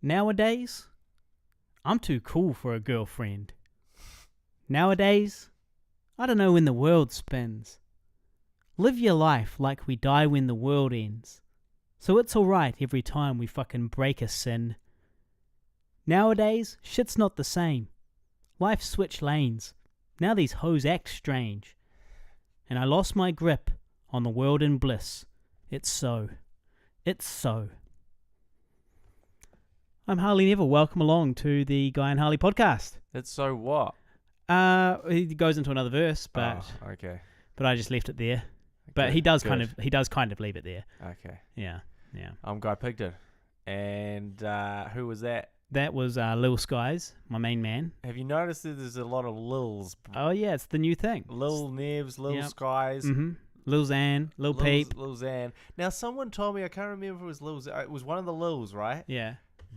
Nowadays, I'm too cool for a girlfriend. Nowadays, I don't know when the world spins. Live your life like we die when the world ends. So it's alright every time we fucking break a sin. Nowadays, shit's not the same. Life switched lanes. Now these hoes act strange. And I lost my grip on the world in bliss. It's so. It's so. I'm Harley Neville. Welcome along to the Guy and Harley podcast. It's so what? He goes into another verse, but okay. But I just left it there. But Good, he does good. kind of leave it there. Okay. Yeah. I'm Guy Pigville. And who was that? That was Lil Skies, my main man. Have you noticed that there's a lot of Lils? Oh yeah, it's the new thing. Lil Nevs, Lil Skies. Mm-hmm. Lil Xan, Lil Peep. Lil Xan. Now someone told me, I can't remember if it was Lil Xan. It was one of the Lils, right? Yeah.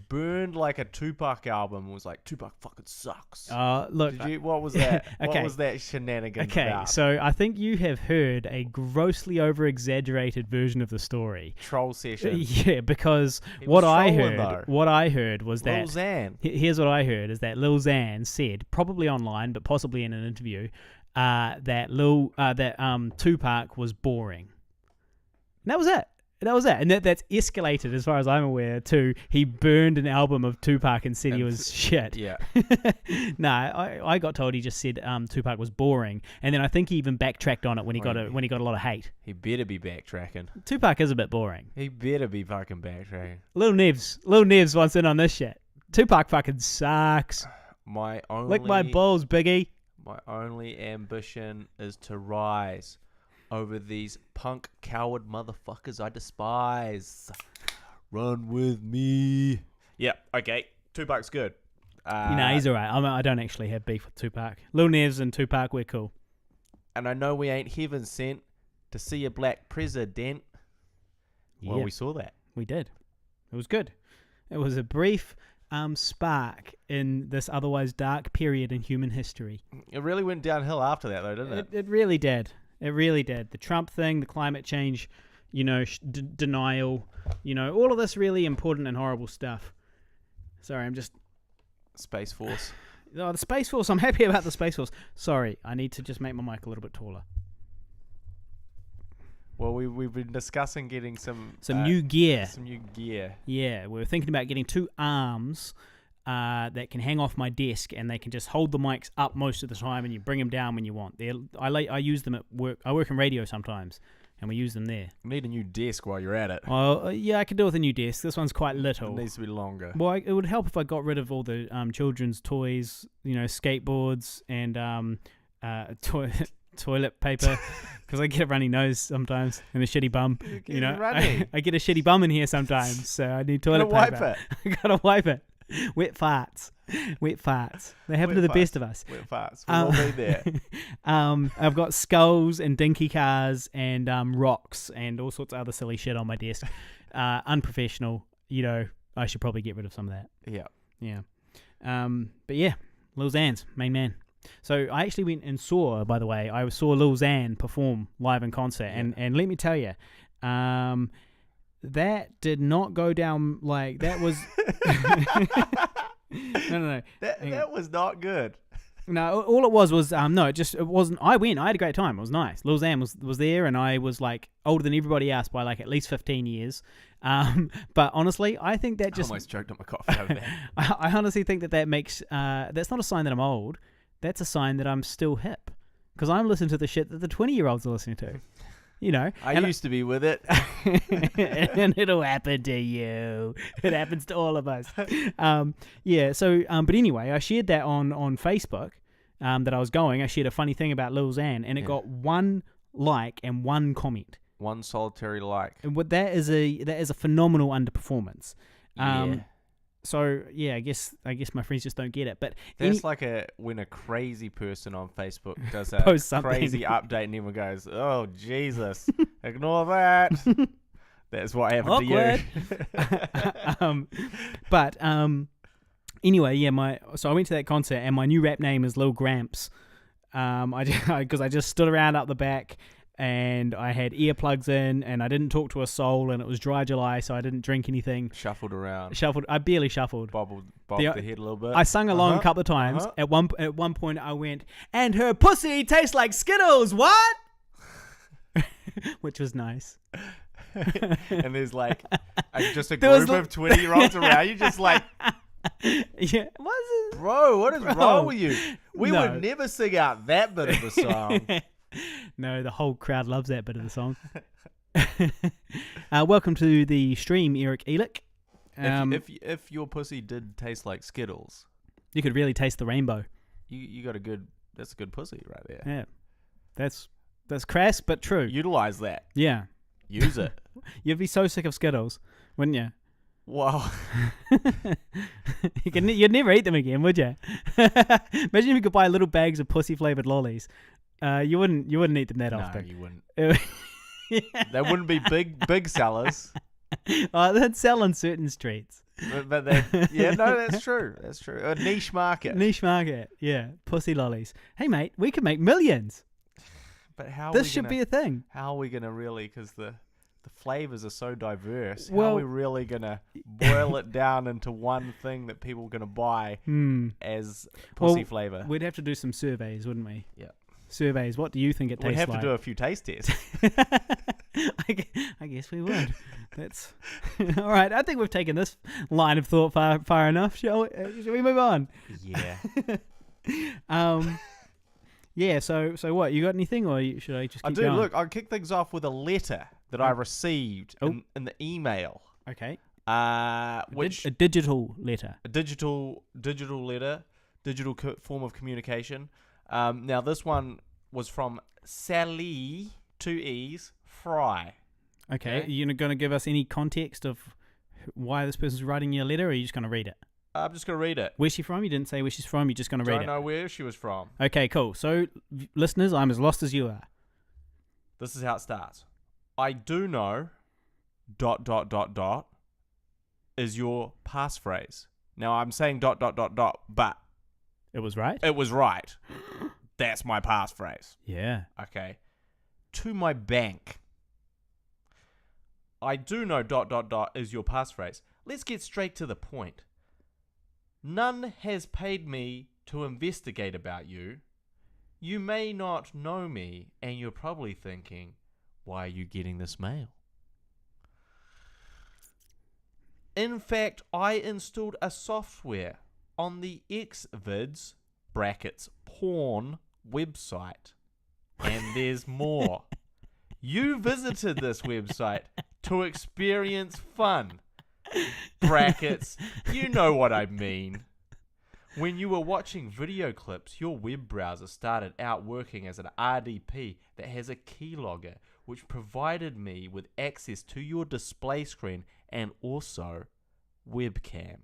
Burned like a Tupac album and was like, Tupac fucking sucks. Look. What was that? Okay. What was that shenanigans Okay, about? so I think you have heard a grossly over-exaggerated version of the story. Troll session. Yeah, because what I heard was that Lil Xan. Here's what I heard is that Lil Xan said, probably online, but possibly in an interview, that Tupac was boring. And that was it. And that's escalated, as far as I'm aware, to he burned an album of Tupac and said he was shit. Yeah. I got told he just said Tupac was boring, and then I think he even backtracked on it when he got a lot of hate. He better be backtracking. Tupac is a bit boring. He better be fucking backtracking. Lil Nevs wants in on this shit. Tupac fucking sucks. Lick my balls, Biggie. My only ambition is to rise over these punk coward motherfuckers I despise. Run with me. Yeah, okay. Tupac's good. He's alright. I don't actually have beef with Tupac. Lil Nevs and Tupac, we're cool. And I know we ain't heaven sent to see a black president. Yeah. Well, we saw that. We did. It was good. It was a brief spark in this otherwise dark period in human history. It really went downhill after that, though, didn't it? It really did. It really did. The Trump thing, the climate change, denial, all of this really important and horrible stuff. Sorry, I'm just... Space Force. Oh, the Space Force. I'm happy about the Space Force. Sorry, I need to just make my mic a little bit taller. Well, we've been discussing getting some new gear. Some new gear. Yeah, we were thinking about getting two arms that can hang off my desk, and they can just hold the mics up most of the time, and you bring them down when you want. I use them at work. I work in radio sometimes, and we use them there. You need a new desk while you're at it. Well, yeah, I could do with a new desk. This one's quite little. It needs to be longer. Well, it would help if I got rid of all the children's toys, skateboards, and toilet paper, because I get a runny nose sometimes and a shitty bum. I get a shitty bum in here sometimes, so I need toilet paper. I gotta wipe it. Wet farts. They happen to the best of us. Wet farts. We'll all be there. I've got skulls and dinky cars and rocks and all sorts of other silly shit on my desk. Unprofessional. I should probably get rid of some of that. Yeah. But yeah, Lil Xan's main man. So I actually went and saw, by the way, I saw Lil Xan perform live in concert, and let me tell you, that did not go down like that was. No. That was not good. No, all it was no, it wasn't. I went. I had a great time. It was nice. Lil Xan was there, and I was like older than everybody else by like at least 15 years. But honestly, I think that just I almost choked up my cough out of that. I honestly think that makes that's not a sign that I'm old. That's a sign that I'm still hip, because I'm listening to the shit that the 20-year-olds are listening to. I used to be with it. And it'll happen to you. It happens to all of us. But anyway, I shared that on Facebook that I was going. I shared a funny thing about Lil Xan, and it got 1 like and 1 comment. 1 solitary like. And that is a phenomenal underperformance. So yeah, I guess my friends just don't get it. But that's like when a crazy person on Facebook does a crazy update and everyone goes, "Oh Jesus, ignore that." That's what happened to you. Anyway, yeah, so I went to that concert, and my new rap name is Lil Gramps. Because I just stood around up the back. and I had earplugs in, and I didn't talk to a soul, and it was dry July, so I didn't drink anything. Shuffled around. I barely shuffled. Bobbed the head a little bit. I sung along a couple of times. At one point, I went, "And her pussy tastes like Skittles." What? Which was nice. And there's like just a group of 20-year-olds around you, just like, yeah, what is it? Bro, what is wrong with you? We would never sing out that bit of the song. No, the whole crowd loves that bit of the song. Welcome to the stream, Eric Elick. If your pussy did taste like Skittles, you could really taste the rainbow. You got that's a good pussy right there. Yeah, that's crass but true. Utilize that. Yeah, use it. You'd be so sick of Skittles, wouldn't you? Wow. You'd never eat them again, would you? Imagine if you could buy little bags of pussy flavored lollies. You wouldn't eat them that often. No, you wouldn't. They wouldn't be big sellers. Oh, they'd sell on certain streets. But that's true. That's true. A niche market. Yeah. Pussy lollies. Hey, mate, we could make millions. But how? This should be a thing. How are we gonna really? Because the flavors are so diverse. How are we really gonna boil it down into one thing that people are gonna buy as pussy flavor? We'd have to do some surveys, wouldn't we? Yeah. Surveys. What do you think it tastes like? We'd have to do a few taste tests. I guess we would. That's all right. I think we've taken this line of thought far enough. Shall we move on? Yeah. Yeah. So what? You got anything, or should I just keep going? Look, I'll kick things off with a letter that I received in the email. Okay. Which a digital letter. A digital letter, digital form of communication. Now this one was from Sally, 2 E's, Fry. Okay. Are you going to give us any context of why this person's writing you a letter, or are you just going to read it? I'm just going to read it. Where's she from? You didn't say where she's from. You're just going to read it. I don't know where she was from. Okay, cool. So, listeners, I'm as lost as you are. This is how it starts. I do know ... is your passphrase. Now, I'm saying ... but... It was right? It was right. That's my passphrase. Yeah. Okay. To my bank. I do know ... is your passphrase. Let's get straight to the point. None has paid me to investigate about you. You may not know me, and you're probably thinking, why are you getting this mail? In fact, I installed a software on the Xvids (porn) website. And there's more. You visited this website to experience fun. Brackets, you know what I mean. When you were watching video clips, your web browser started out working as an RDP that has a keylogger, which provided me with access to your display screen and also webcam.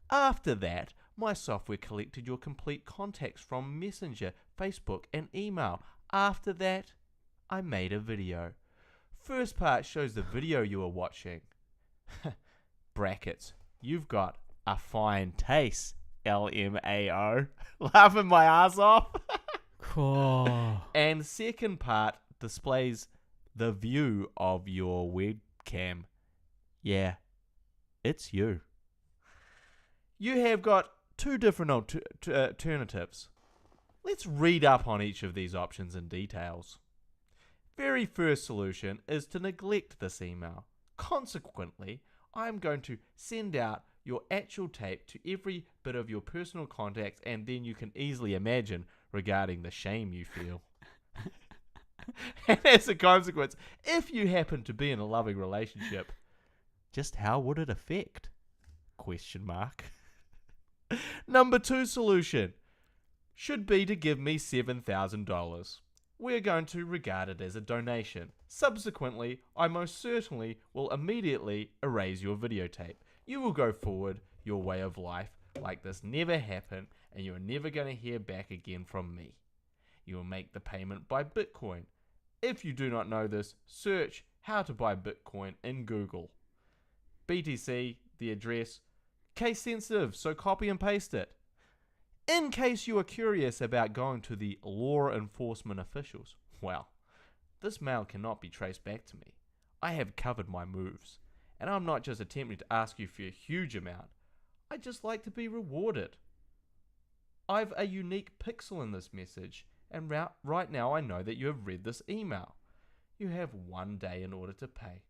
After that, my software collected your complete contacts from Messenger, Facebook, and email. After that, I made a video. First part shows the video you were watching. Brackets, you've got a fine taste, LMAO. Laughing my ass off. Cool. And second part displays the view of your webcam. Yeah, it's you. You have got two different alternatives. Let's read up on each of these options in details. Very first solution is to neglect this email. Consequently, I'm going to send out your actual tape to every bit of your personal contacts, and then you can easily imagine regarding the shame you feel. And as a consequence, if you happen to be in a loving relationship, just how would it affect? ? Number 2 solution should be to give me $7,000. We're going to regard it as a donation. Subsequently, I most certainly will immediately erase your videotape. You will go forward your way of life like this never happened, and you're never going to hear back again from me. You will make the payment by Bitcoin. If you do not know this, search how to buy Bitcoin in Google. BTC, the address, case sensitive, so copy and paste it. In case you are curious about going to the law enforcement officials, well, This mail cannot be traced back to me. I have covered my moves, and I'm not just attempting to ask you for a huge amount. I just like to be rewarded. I've a unique pixel in this message, and right now I know that you have read this email. You have 1 day in order to pay.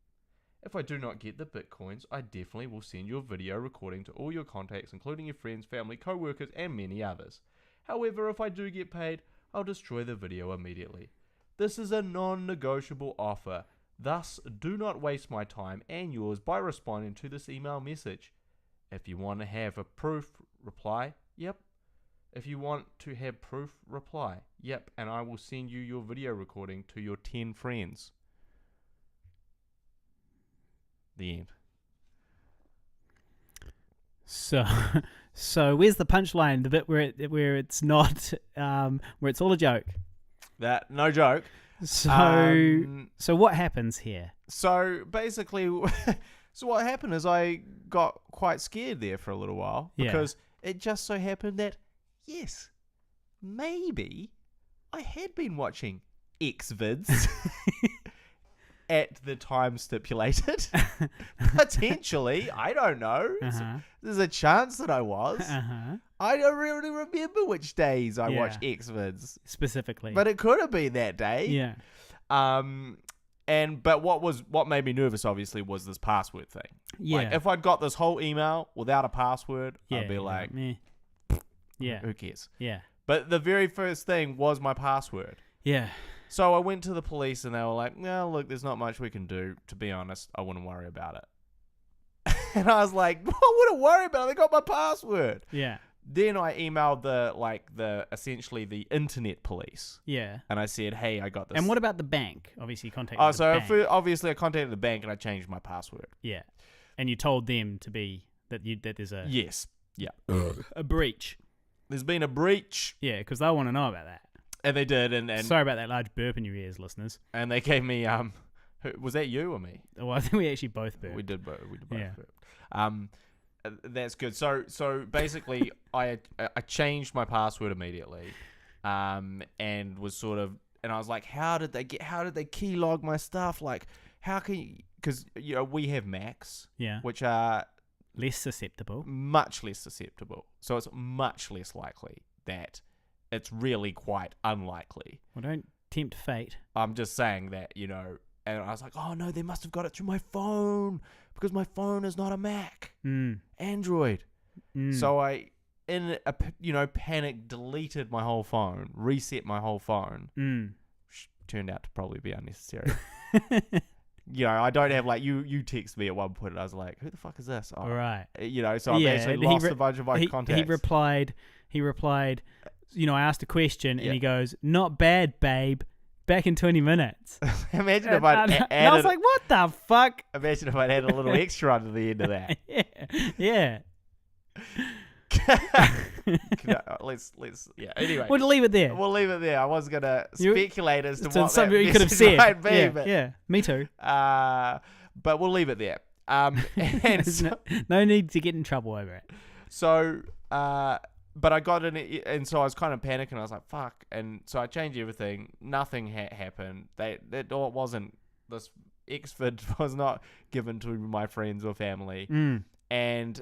If I do not get the bitcoins, I definitely will send you a video recording to all your contacts, including your friends, family, co-workers, and many others. However, if I do get paid, I'll destroy the video immediately. This is a non-negotiable offer. Thus, do not waste my time and yours by responding to this email message. If you want to have a proof, reply, yep. If you want to have proof, reply, yep, and I will send you your video recording to your 10 friends. The end. So where's the punchline? The bit where it's not, where it's all a joke. That no joke. So what happens here? So basically, what happened is I got quite scared there for a little while because it just so happened that yes, maybe I had been watching X vids at the time stipulated. Potentially, I don't know. There's a chance that I was. I don't really remember which days I watched X vids specifically, but it could have been that day. Yeah. But what made me nervous obviously was this password thing. Yeah. Like if I'd got this whole email without a password, I'd be like, yeah, who cares? Yeah. But the very first thing was my password. Yeah. So I went to the police and they were like, no, look, there's not much we can do. To be honest, I wouldn't worry about it. And I was like, I wouldn't worry about it. They got my password. Yeah. Then I emailed essentially the internet police. Yeah. And I said, hey, I got this. And what about the bank? Obviously, you contacted the bank. Obviously I contacted the bank and I changed my password. Yeah. And you told them that there's a... Yes. Yeah. a breach. There's been a breach. Yeah, because they'll want to know about that. And they did. And sorry about that large burp in your ears, listeners. And they gave me... was that you or me? Well, I think we actually both burped. We did both burp. That's good. So basically, I changed my password immediately, and was sort of, and I was like, how did they keylog my stuff? Like, how can you? Because we have Macs, which are less susceptible, much less susceptible. So it's much less likely that it's really quite unlikely. Well, don't tempt fate. I'm just saying that And I was like, oh no, they must have got it through my phone because my phone is not a Mac, Android. So I, in a panic, deleted my whole phone, reset my whole phone. Turned out to probably be unnecessary. I don't have you text me at one point and I was like, who the fuck is this? Oh, right. So I've actually lost a bunch of my contacts. He replied, I asked a question and he goes, not bad, babe. Back in 20 minutes. Imagine if I'd added... I was like, what the fuck? Imagine if I'd had a little extra onto the end of that. Yeah. Anyway. We'll leave it there. I was going to speculate as to what something that you could have said. Might be, yeah, me too. But we'll leave it there. And no need to get in trouble over it. So... But I got in it, and so I was kind of panicking. I was like, fuck. And so I changed everything. Nothing happened. That wasn't, this Xvid was not given to my friends or family. And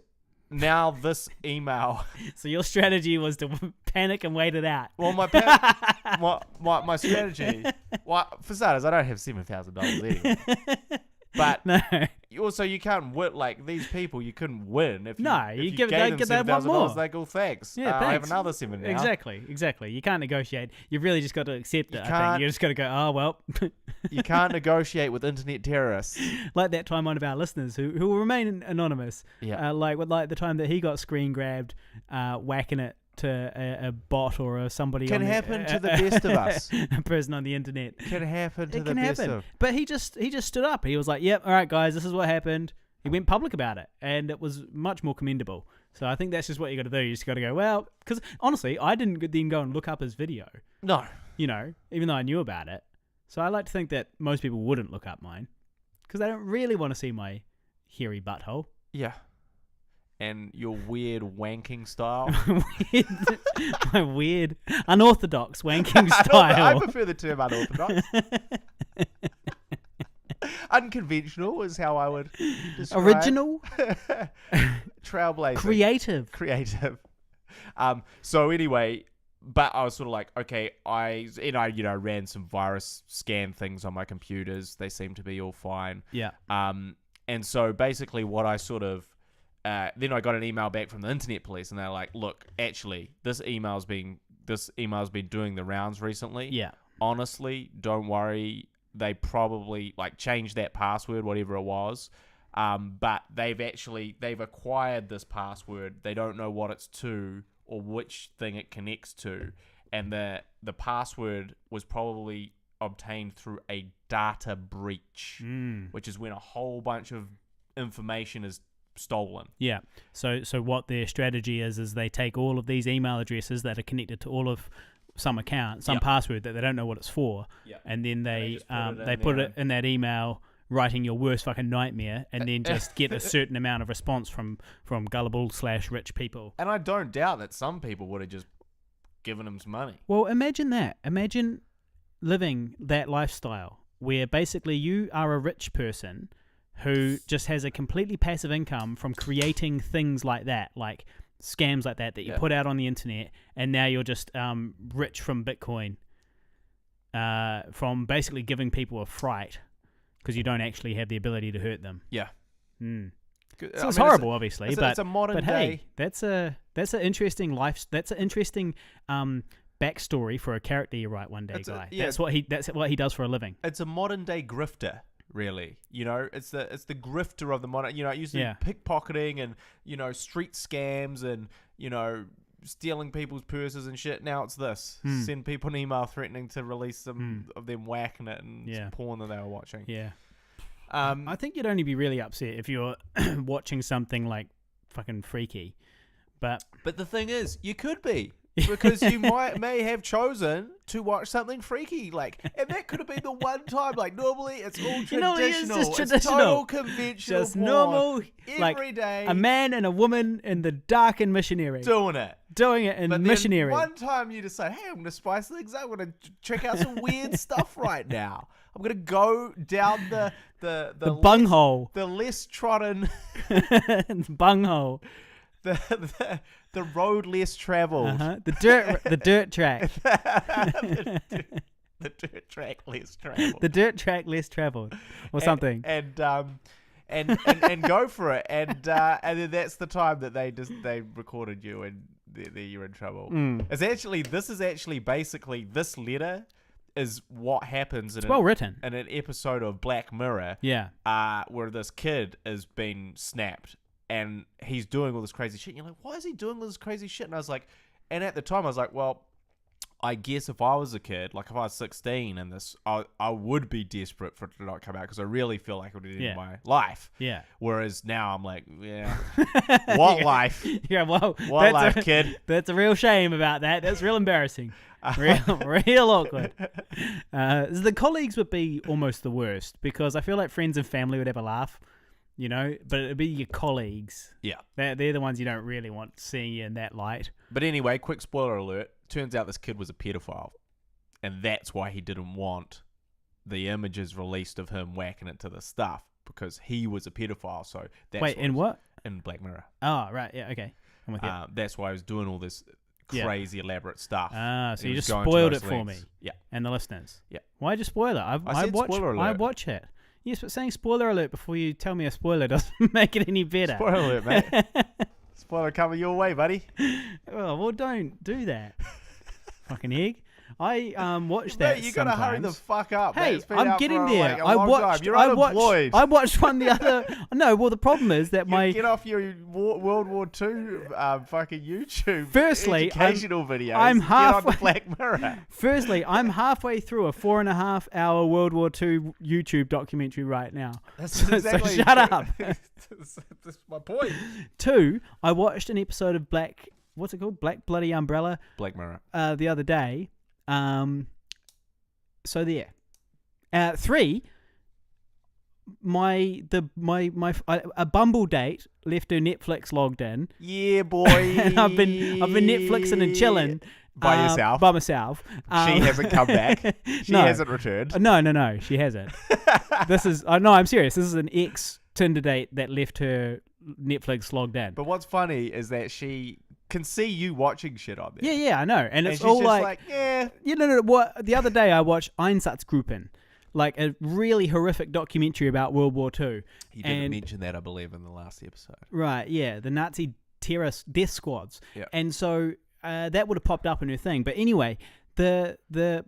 now this email. So your strategy was to panic and wait it out. Well, my strategy, for starters, I don't have $7,000 anyway. But no. Also, you can't win. Like, these people, you couldn't win. If you give them $7,000, they go, thanks. Yeah, thanks. I have another 7 now. Exactly. You can't negotiate. You've really just got to accept it, I think. You just got to go, oh, well. You can't negotiate with internet terrorists. Like that time one of our listeners who will remain anonymous. Yeah. Like the time that he got screen grabbed, whacking it to a bot or somebody. Can happen to the best of us. A person on the internet. Can happen to the best of. But he just stood up. He was like, "Yep, all right, guys, this is what happened." He went public about it, and it was much more commendable. So I think that's just what you got to do. You just got to go, well, because honestly, I didn't then go and look up his video. No, even though I knew about it. So I like to think that most people wouldn't look up mine because they don't really want to see my hairy butthole. Yeah. And your weird wanking style. My weird, unorthodox wanking style. I prefer the term unorthodox. Unconventional is how I would describe. Original. Trailblazer. Creative. So anyway, but I was sort of like, okay, I ran some virus scan things on my computers. They seem to be all fine. Yeah. And so basically what I sort of, then I got an email back from the internet police, and they're like, look, actually, this email's been doing the rounds recently. Yeah. Honestly, don't worry. They probably changed that password, whatever it was. But they've acquired this password. They don't know what it's to or which thing it connects to. And the password was probably obtained through a data breach, which is when a whole bunch of information is stolen. Yeah. So what their strategy is they take all of these email addresses that are connected to all of some account, some password that they don't know what it's for, and then they put it in that email, writing your worst fucking nightmare, and then just get a certain amount of response from gullible/rich people. And I don't doubt that some people would have just given them some money. Well, imagine that. Imagine living that lifestyle where basically you are a rich person who just has a completely passive income from creating things like that, like scams like that you put out on the internet, and now you're just rich from Bitcoin, from basically giving people a fright because you don't actually have the ability to hurt them. Yeah. So it's horrible, obviously, but it's a modern day. Hey, that's an interesting life. That's an interesting backstory for a character you write one day, guy. That's what he does for a living. It's a modern day grifter. Really, it's the grifter of the modern. It used to be pickpocketing and street scams and stealing people's purses and shit. Now it's this: send people an email threatening to release some of them whacking it and some porn that they were watching. Yeah, I think you'd only be really upset if you're watching something like fucking freaky, but the thing is, you could be. Because you may have chosen to watch something freaky, and that could have been the one time. Normally it's all traditional. It's just traditional. It's total conventional. Just normal, every day. A man and a woman in the dark and missionary. Doing it in but missionary. Then one time you decide, hey, I'm going to spice things up. I'm going to check out some weird stuff right now. I'm going to go down the bunghole. The less trodden bunghole. The road less traveled. The dirt track. the dirt track less traveled. The dirt track less traveled, or something. And go for it. And then that's the time that they recorded you, and you're in trouble. This is actually basically this letter is what happens well written in an episode of Black Mirror. Yeah. Where this kid is being snapped. And he's doing all this crazy shit. And you're like, why is he doing all this crazy shit? And I was like, and at the time I was like, well, I guess if I was a kid, if I was 16 and this, I would be desperate for it to not come out because I really feel like it would end my life. Yeah. Whereas now I'm like, what life? Yeah, well, what life, kid? That's a real shame about that. That's real embarrassing. Real awkward. The colleagues would be almost the worst because I feel like friends and family would have a laugh. But it'd be your colleagues. Yeah. They're the ones you don't really want seeing you in that light. But anyway, quick spoiler alert. Turns out this kid was a pedophile. And that's why he didn't want the images released of him whacking it to the stuff. Because he was a pedophile. So that's Wait, in what? In Black Mirror. Oh, right. Yeah, okay. I'm with you. That's why he was doing all this crazy elaborate stuff. So you just spoiled it for me. Yeah. And the listeners. Yeah. Why'd you spoil it? I watch it. Yes, but saying spoiler alert before you tell me a spoiler doesn't make it any better. Spoiler alert, mate. Spoiler coming your way, buddy. Well, don't do that. Fucking egg. I watched that. Mate, you gotta hurry the fuck up. Hey, I'm getting there. I watched one the other. No, well, the problem is that get off your World War II fucking YouTube. Firstly, educational videos. I'm half get on Black Mirror. Firstly, I'm halfway through a 4.5 hour World War II YouTube documentary right now. That's exactly. So shut up. That's my point. 2, I watched an episode of what's it called? Black Bloody Umbrella. Black Mirror. The other day. So there. 3, a Bumble date left her Netflix logged in. Yeah, boy. And I've been Netflixing and chilling, By yourself? By myself. She hasn't come back? She hasn't returned? No, she hasn't. I'm serious. This is an ex-Tinder date that left her Netflix logged in. But what's funny is that she can see you watching shit on there. Yeah, I know. And it's she's all just like yeah. No. What, the other day I watched Einsatzgruppen, like a really horrific documentary about World War II. He didn't mention that, I believe, in the last episode. Right, yeah. The Nazi terrorist death squads. Yeah. And so that would have popped up in her thing. But anyway, the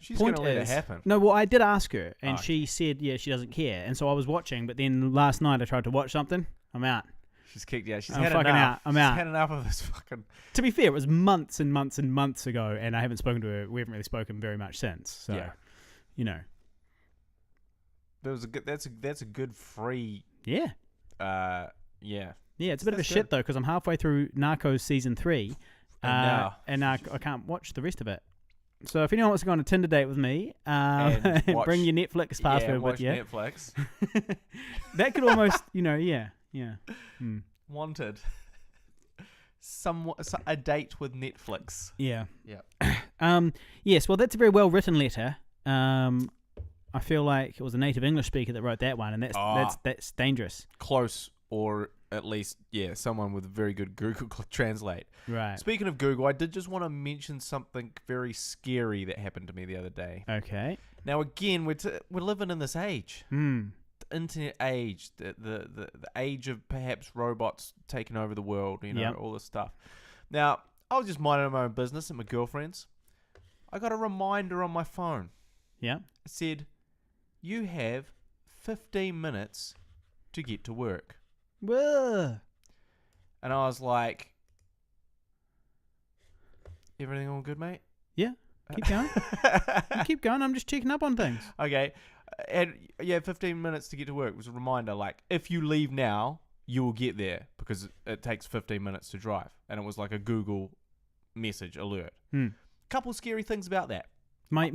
She's point gonna let is, it happen. No, well, I did ask her, and she said, yeah, she doesn't care. And so I was watching, but then last night I tried to watch something. I'm out. She's kicked out. She's I'm had fucking enough. out. I'm out. She's had enough of this fucking... To be fair, it was months and months and months ago, and I haven't spoken to her. We haven't really spoken very much since. So, you know. That was a good, that's a good free... Yeah. Yeah. Yeah, it's a bit of a shit, though, because I'm halfway through Narcos Season 3, and I can't watch the rest of it. So if anyone wants to go on a Tinder date with me, and bring your Netflix password with you. Netflix. That could almost, yeah. Wanted. A date with Netflix. Yeah. Yeah. Yes, well, that's a very well-written letter. I feel like it was a native English speaker that wrote that one, and that's dangerous. Close, or at least, someone with very good Google Translate. Right. Speaking of Google, I did just want to mention something very scary that happened to me the other day. Okay. Now, again, we're living in this age. The internet age, the age of perhaps robots taking over the world, all this stuff. Now, I was just minding my own business at my girlfriend's. I got a reminder on my phone. Yeah. It said, you have 15 minutes to get to work. Whoa. And I was like, everything all good, mate? Yeah. Keep going. Keep going. I'm just checking up on things. Okay. And 15 minutes to get to work was a reminder. Like, if you leave now, you will get there because it takes 15 minutes to drive. And it was like a Google message alert. Couple scary things about that. My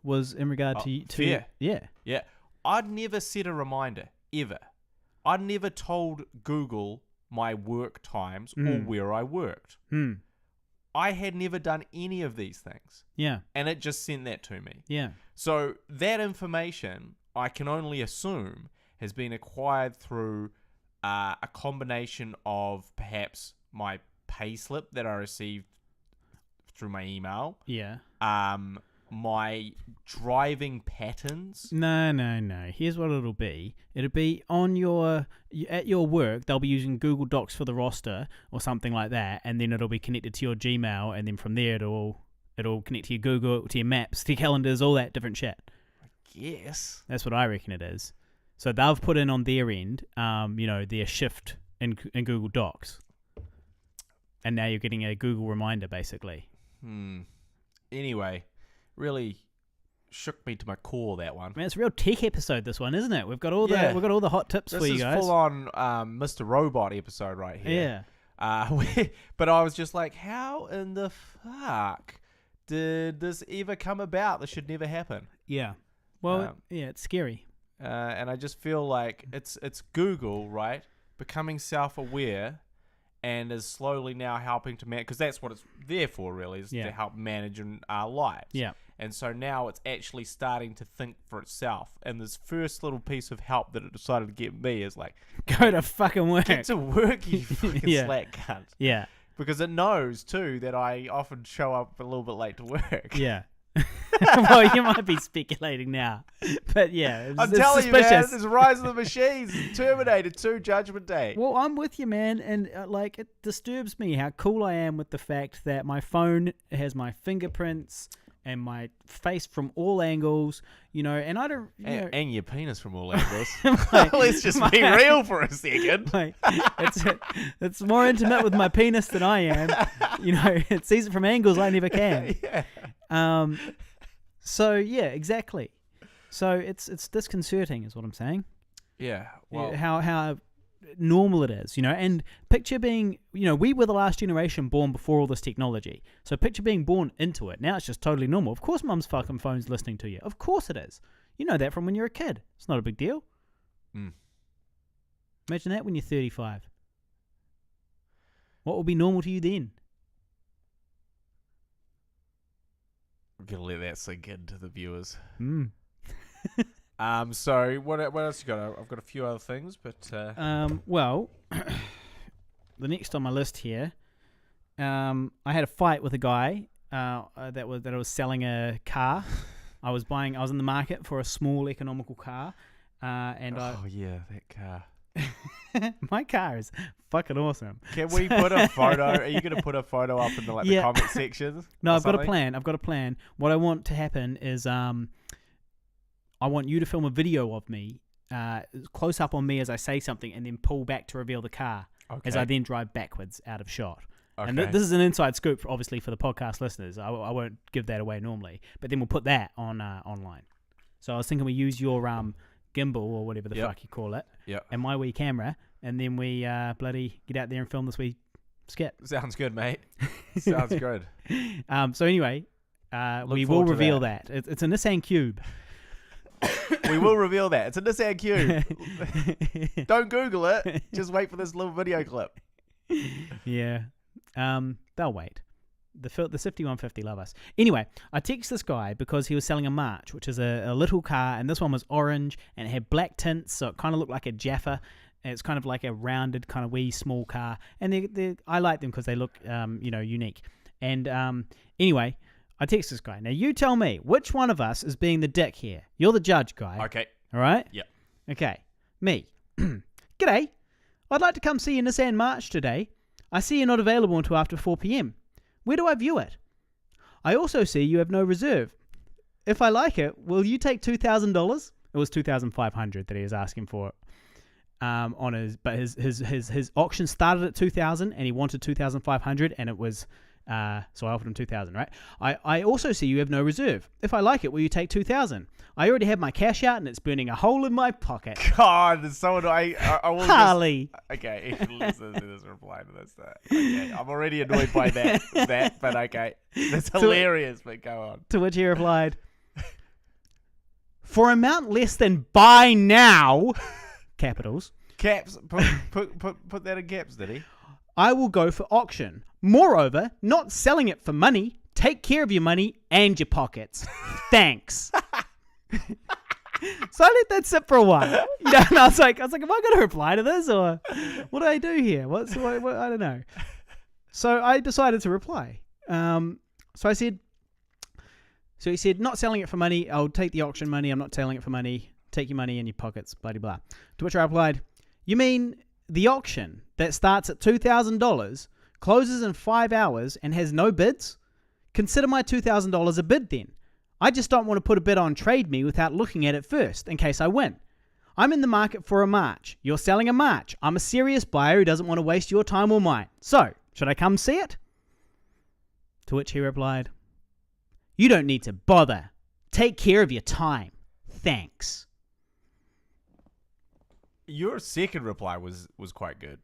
was in regard to fear. Yeah. I'd never set a reminder ever. I'd never told Google my work times or where I worked. I had never done any of these things. Yeah. And it just sent that to me. Yeah. So that information, I can only assume, has been acquired through a combination of perhaps my payslip that I received through my email. Yeah. My driving patterns. No. Here's what it'll be. It'll be on at your work. They'll be using Google Docs for the roster or something like that, and then it'll be connected to your Gmail, and then from there it'll connect to your Google, to your Maps, to your calendars, all that different shit. I guess that's what I reckon it is. So they've put in on their end, their shift in Google Docs, and now you're getting a Google reminder basically. Anyway. Really shook me to my core, that one. Man, it's a real tech episode, this one, isn't it? We've got all the hot tips for you guys. This is full on Mr. Robot episode right here. Yeah. But I was just like, how in the fuck did this ever come about? This should never happen. Yeah. Well, it's scary. And I just feel like it's Google, right, becoming self-aware and is slowly now helping to manage, because that's what it's there for, really, is to help manage our lives. Yeah. And so now it's actually starting to think for itself. And this first little piece of help that it decided to give me is like, go to fucking work. Get to work, you fucking slack cunt. Yeah. Because it knows, too, that I often show up a little bit late to work. Yeah. Well, you might be speculating now, but yeah, I'm telling you, man, there's Rise of the Machines, Terminator 2, Judgment Day. Well, I'm with you, man, and it disturbs me how cool I am with the fact that my phone has my fingerprints and my face from all angles, and I don't, and your penis from all angles. Let's just be real for a second. It's more intimate with my penis than I am. It sees it from angles I never can. Yeah. So yeah, exactly. So it's disconcerting, is what I'm saying. Yeah. Well, how normal it is, and picture being, we were the last generation born before all this technology. So picture being born into it. Now it's just totally normal. Of course, mum's fucking phone's listening to you. Of course it is. You know that from when you're a kid. It's not a big deal. Imagine that when you're 35. What will be normal to you then? I'm gonna let that sink into the viewers. Mm. So what else you got? I've got a few other things, but well, the next on my list here, I had a fight with a guy that was selling a car. I was in the market for a small economical car, and that car. My car is fucking awesome. Can we put a photo? Are you going to put a photo up in the comment section? No, I've got a plan. What I want to happen is I want you to film a video of me, close up on me as I say something, and then pull back to reveal the car as I then drive backwards out of shot. Okay. And this is an inside scoop, obviously, for the podcast listeners. I won't give that away normally, but then we'll put that on online. So I was thinking we use your gimbal or whatever the fuck you call it, and my wee camera, and then we bloody get out there and film this wee skit. Sounds good, mate. Sounds good. So anyway, we will reveal that. It's a Nissan Cube. We will reveal that. It's a Nissan Cube. Don't Google it. Just wait for this little video clip. Yeah. They'll wait. The 5150 love us. Anyway, I text this guy because he was selling a March, which is a little car, and this one was orange, and it had black tints, so it kind of looked like a Jaffa. And it's kind of like a rounded, kind of wee, small car, and I like them because they look, unique. And anyway, I text this guy. Now, you tell me, which one of us is being the dick here? You're the judge, guy. Okay. All right? Yep. Okay. Me. G'day. I'd like to come see your Nissan March today. I see you're not available until after 4 p.m. Where do I view it? I also see you have no reserve. If I like it, will you take $2,000? It was $2,500 that he was asking for it. But his auction started at $2,000 and he wanted $2,500, and it was so I offered him $2,000, right? I also see you have no reserve. If I like it, will you take $2,000? I already have my cash out and it's burning a hole in my pocket. God, it's so annoying. I will Harley. Okay, listen to this reply to this. Okay, I'm already annoyed by that, but okay. That's hilarious, but go on. To which he replied, for amount less than buy now, capitals. Caps, put that in caps, did he? I will go for auction. Moreover, not selling it for money. Take care of your money and your pockets. Thanks. So I let that sit for a while. And I was like, am I going to reply to this, or what do I do here? What I don't know. So I decided to reply. So I said, he said, not selling it for money. I'll take the auction money. I'm not selling it for money. Take your money in your pockets, blah, blah, blah. To which I replied, you mean the auction that starts at $2,000, closes in 5 hours, and has no bids? Consider my $2,000 a bid then. I just don't want to put a bid on Trade Me without looking at it first, in case I win. I'm in the market for a March. You're selling a March. I'm a serious buyer who doesn't want to waste your time or mine. So, should I come see it? To which he replied, you don't need to bother. Take care of your time. Thanks. Your second reply was quite good.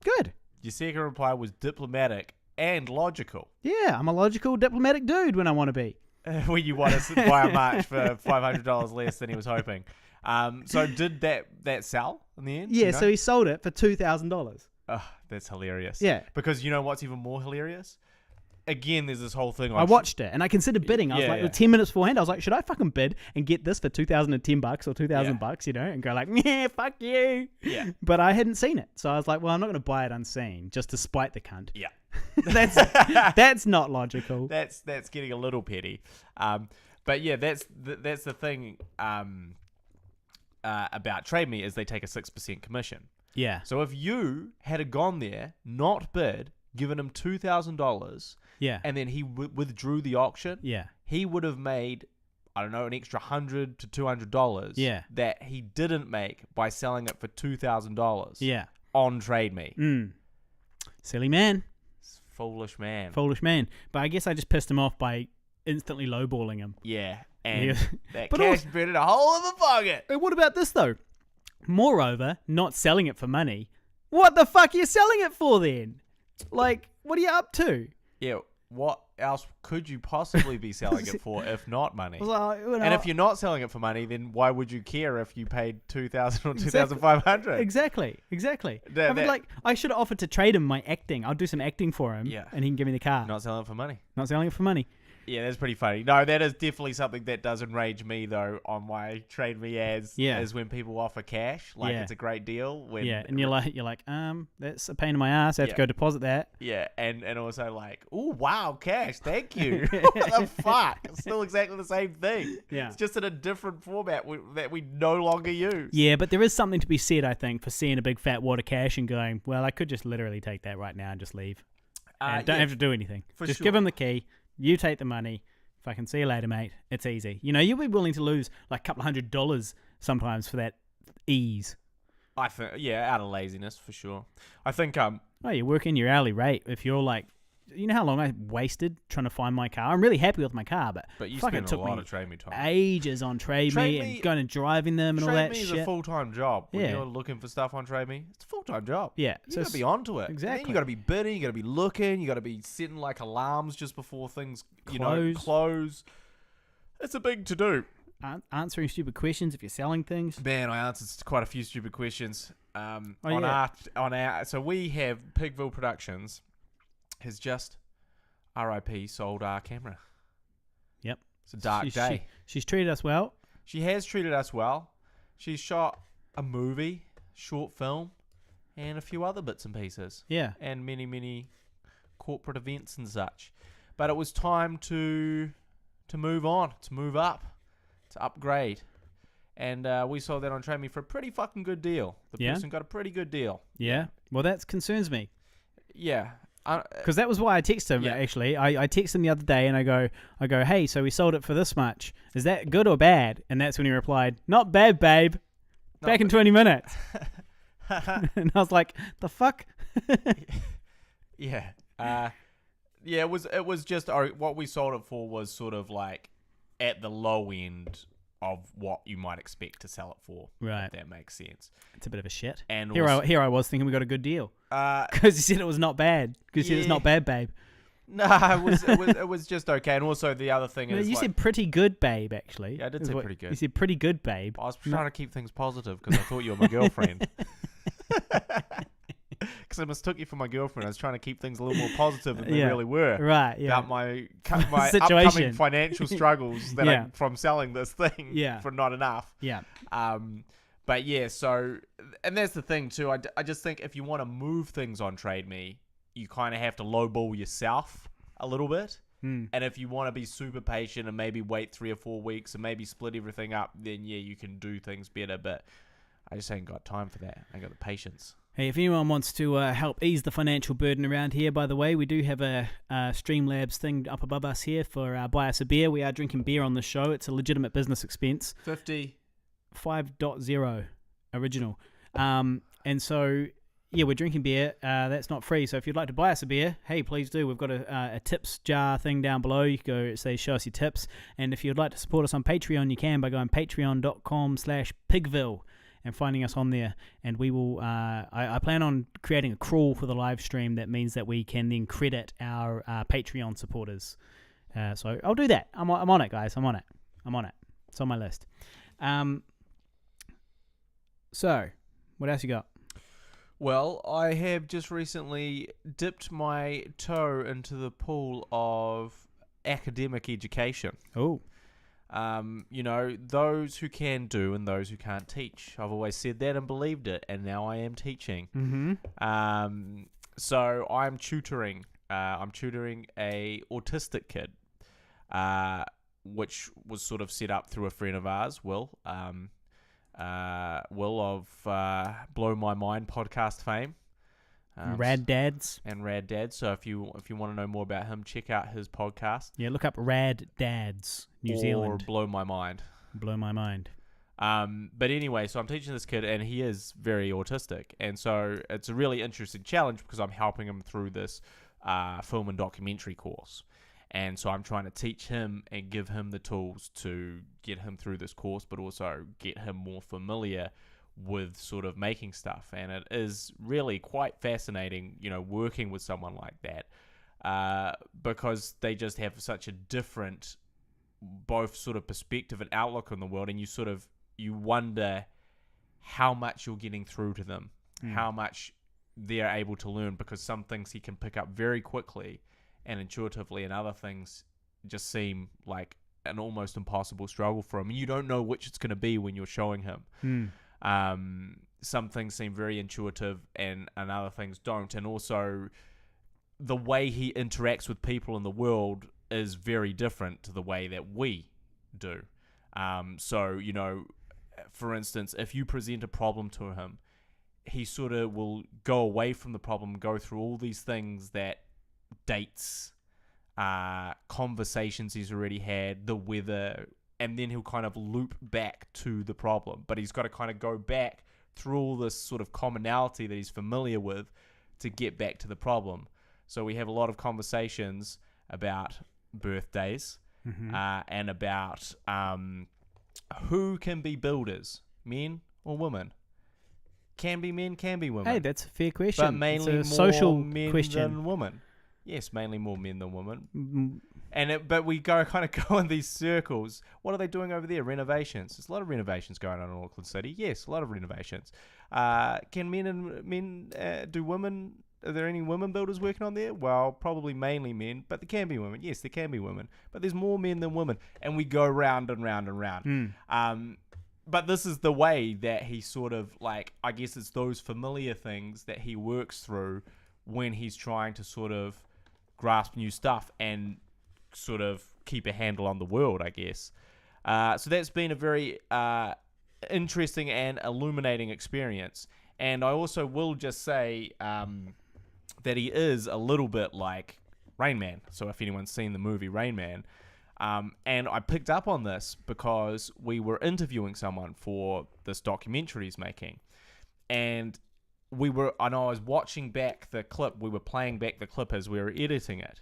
Good. Your second reply was diplomatic and logical. Yeah, I'm a logical, diplomatic dude when I want to be. When you want to buy a March for $500 less than he was hoping. So did that sell in the end? Yeah, so he sold it for $2,000. Oh, that's hilarious. Yeah. Because you know what's even more hilarious? Again, there's this whole thing. I watched it and I considered bidding. I was 10 minutes beforehand. I was like, should I fucking bid and get this for $2,010 or $2,000, and go like, yeah, fuck you. Yeah. But I hadn't seen it. So I was like, well, I'm not going to buy it unseen just to spite the cunt. Yeah. That's not logical. That's getting a little petty. But yeah, that's the thing about Trade Me is they take a 6% commission. Yeah. So if you had gone there, not bid, given him $2,000, and then he withdrew the auction, he would have made, I don't know, an extra $100 to $200 that he didn't make by selling it for $2,000 on Trade Me. Silly man. Foolish man. Foolish man. But I guess I just pissed him off by instantly lowballing him. Yeah. And that cash burned a hole in the pocket. What about this, though? Moreover, not selling it for money. What the fuck are you selling it for, then? Like, what are you up to? Yeah, what else could you possibly be selling it for if not money? Well, and if you're not selling it for money, then why would you care if you paid $2,000 or $2,500? Exactly. I mean, like, I should have offered to trade him my acting. I'll do some acting for him, and he can give me the car. Not selling it for money. Not selling it for money. Yeah, that's pretty funny. No, that is definitely something that does enrage me, though, on my Trade Me ads, is when people offer cash. Like, it's a great deal. When and you're like, that's a pain in my ass. I have to go deposit that. Yeah, and also like, oh, wow, cash, thank you. What the fuck? It's still exactly the same thing. Yeah. It's just in a different format that we no longer use. Yeah, but there is something to be said, I think, for seeing a big fat wad of cash and going, well, I could just literally take that right now and just leave. And don't have to do anything. Just give him the key. You take the money. If I can see you later, mate, it's easy. You know, you'll be willing to lose like a couple $100 sometimes for that ease. I think, out of laziness for sure. I think, you work in your hourly rate. If you're like, you know how long I wasted trying to find my car? I'm really happy with my car, but you spent a lot of Trade Me time. Ages on Trade Me and going and driving them and all that shit. Trade Me is a full-time job. When you're looking for stuff on Trade Me, it's a full-time job. Yeah. You got to be onto it. Exactly. And you got to be bidding, you got to be looking, you got to be setting like alarms just before things, close. It's a big to-do. Answering stupid questions if you're selling things. Man, I answered quite a few stupid questions. So we have Pigville Productions has just RIP sold our camera. Yep. It's a dark day. She's treated us well. She has treated us well. She's shot a movie, short film, and a few other bits and pieces. Yeah. And many, many corporate events and such. But it was time to move on, to move up, to upgrade. And we sold that on Trade Me for a pretty fucking good deal. The person got a pretty good deal. Yeah. Well, that concerns me. Yeah. Because that was why I texted him, actually. I texted him the other day and I go, hey, so we sold it for this much. Is that good or bad? And that's when he replied, not bad, babe. Back in 20 minutes. And I was like, the fuck? Yeah. It was just what we sold it for was sort of like at the low end of what you might expect to sell it for. Right. If that makes sense. It's a bit of a shit. And here I was thinking we got a good deal. Because you said it was not bad. Because you said it's not bad, babe. No, it was just okay. And also the other thing is... You said pretty good, babe, actually. Yeah, I did say pretty good. You said pretty good, babe. I was trying to keep things positive because I thought you were my girlfriend. Because I mistook you for my girlfriend. I was trying to keep things a little more positive than they really were. Right, yeah. About my upcoming financial struggles that from selling this thing for not enough. Yeah. But yeah, so... And that's the thing too. I just think if you want to move things on Trade Me, you kind of have to lowball yourself a little bit. And if you want to be super patient and maybe wait 3 or 4 weeks and maybe split everything up, then you can do things better. But I just ain't got time for that. I ain't got the patience. Hey, if anyone wants to help ease the financial burden around here, by the way, we do have a Streamlabs thing up above us here for Buy Us a Beer. We are drinking beer on the show. It's a legitimate business expense. 5.0 original. And so, we're drinking beer. That's not free. So if you'd like to buy us a beer, hey, please do. We've got a tips jar thing down below. You can go say, show us your tips. And if you'd like to support us on Patreon, you can by going patreon.com/Pigville. And finding us on there, and we will. I plan on creating a crawl for the live stream. That means that we can then credit our Patreon supporters. So I'll do that. I'm on it, guys. I'm on it. It's on my list. So, what else you got? Well, I have just recently dipped my toe into the pool of academic education. Oh. Those who can do and those who can't teach. I've always said that and believed it, and now I am teaching. Mm-hmm. So I'm tutoring. I'm tutoring a autistic kid, which was sort of set up through a friend of ours, Will. Will of Blow My Mind podcast fame. Rad Dads. So if you want to know more about him, check out his podcast. Yeah, look up Rad Dads, New Zealand. Or Blow My Mind. Blow My Mind. But anyway, so I'm teaching this kid, and he is very autistic. And so it's a really interesting challenge because I'm helping him through this film and documentary course. And so I'm trying to teach him and give him the tools to get him through this course, but also get him more familiar with sort of making stuff. And it is really quite fascinating, working with someone like that, because they just have such a different both sort of perspective and outlook on the world, and you wonder how much you're getting through to them, how much they're able to learn, because some things he can pick up very quickly and intuitively, and other things just seem like an almost impossible struggle for him. You don't know which it's going to be when you're showing him. Some things seem very intuitive and other things don't. And also, the way he interacts with people in the world is very different to the way that we do. So, you know, for instance, if you present a problem to him, he sort of will go away from the problem, go through all these things that dates, conversations he's already had, the weather, and then he'll kind of loop back to the problem. But he's got to kind of go back through all this sort of commonality that he's familiar with to get back to the problem. So we have a lot of conversations about birthdays, and about who can be builders, men or women. Can be men, can be women. Hey, that's a fair question. But mainly it's a more social men question. than women. Yes, mainly more men than women. But we go in these circles. What are they doing over there? Renovations. There's a lot of renovations going on in Auckland City. Yes, a lot of renovations. Can men do women? Are there any women builders working on there? Well, probably mainly men, but there can be women. Yes, there can be women, but there's more men than women, and we go round and round and round. But this is the way that he sort of, like, I guess it's those familiar things that he works through when he's trying to sort of grasp new stuff and sort of keep a handle on the world, I guess. So that's been a very interesting and illuminating experience. And I also will just say that he is a little bit like Rain Man. So if anyone's seen the movie Rain Man, and I picked up on this because we were interviewing someone for this documentary he's making, and I was watching back the clip. We were playing back the clip as we were editing it,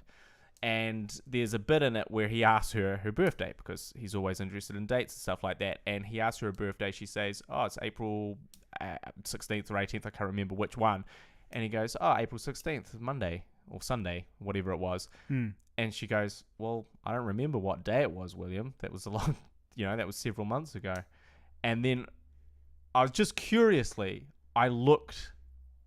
and there's a bit in it where he asks her birthday, because he's always interested in dates and stuff like that, and he asks her birthday. She says, oh, it's April 16th or 18th, I can't remember which one, and he goes, oh, April 16th, Monday or Sunday, whatever it was. And she goes, well, I don't remember what day it was, William. That was that was several months ago. And then I was just curiously, I looked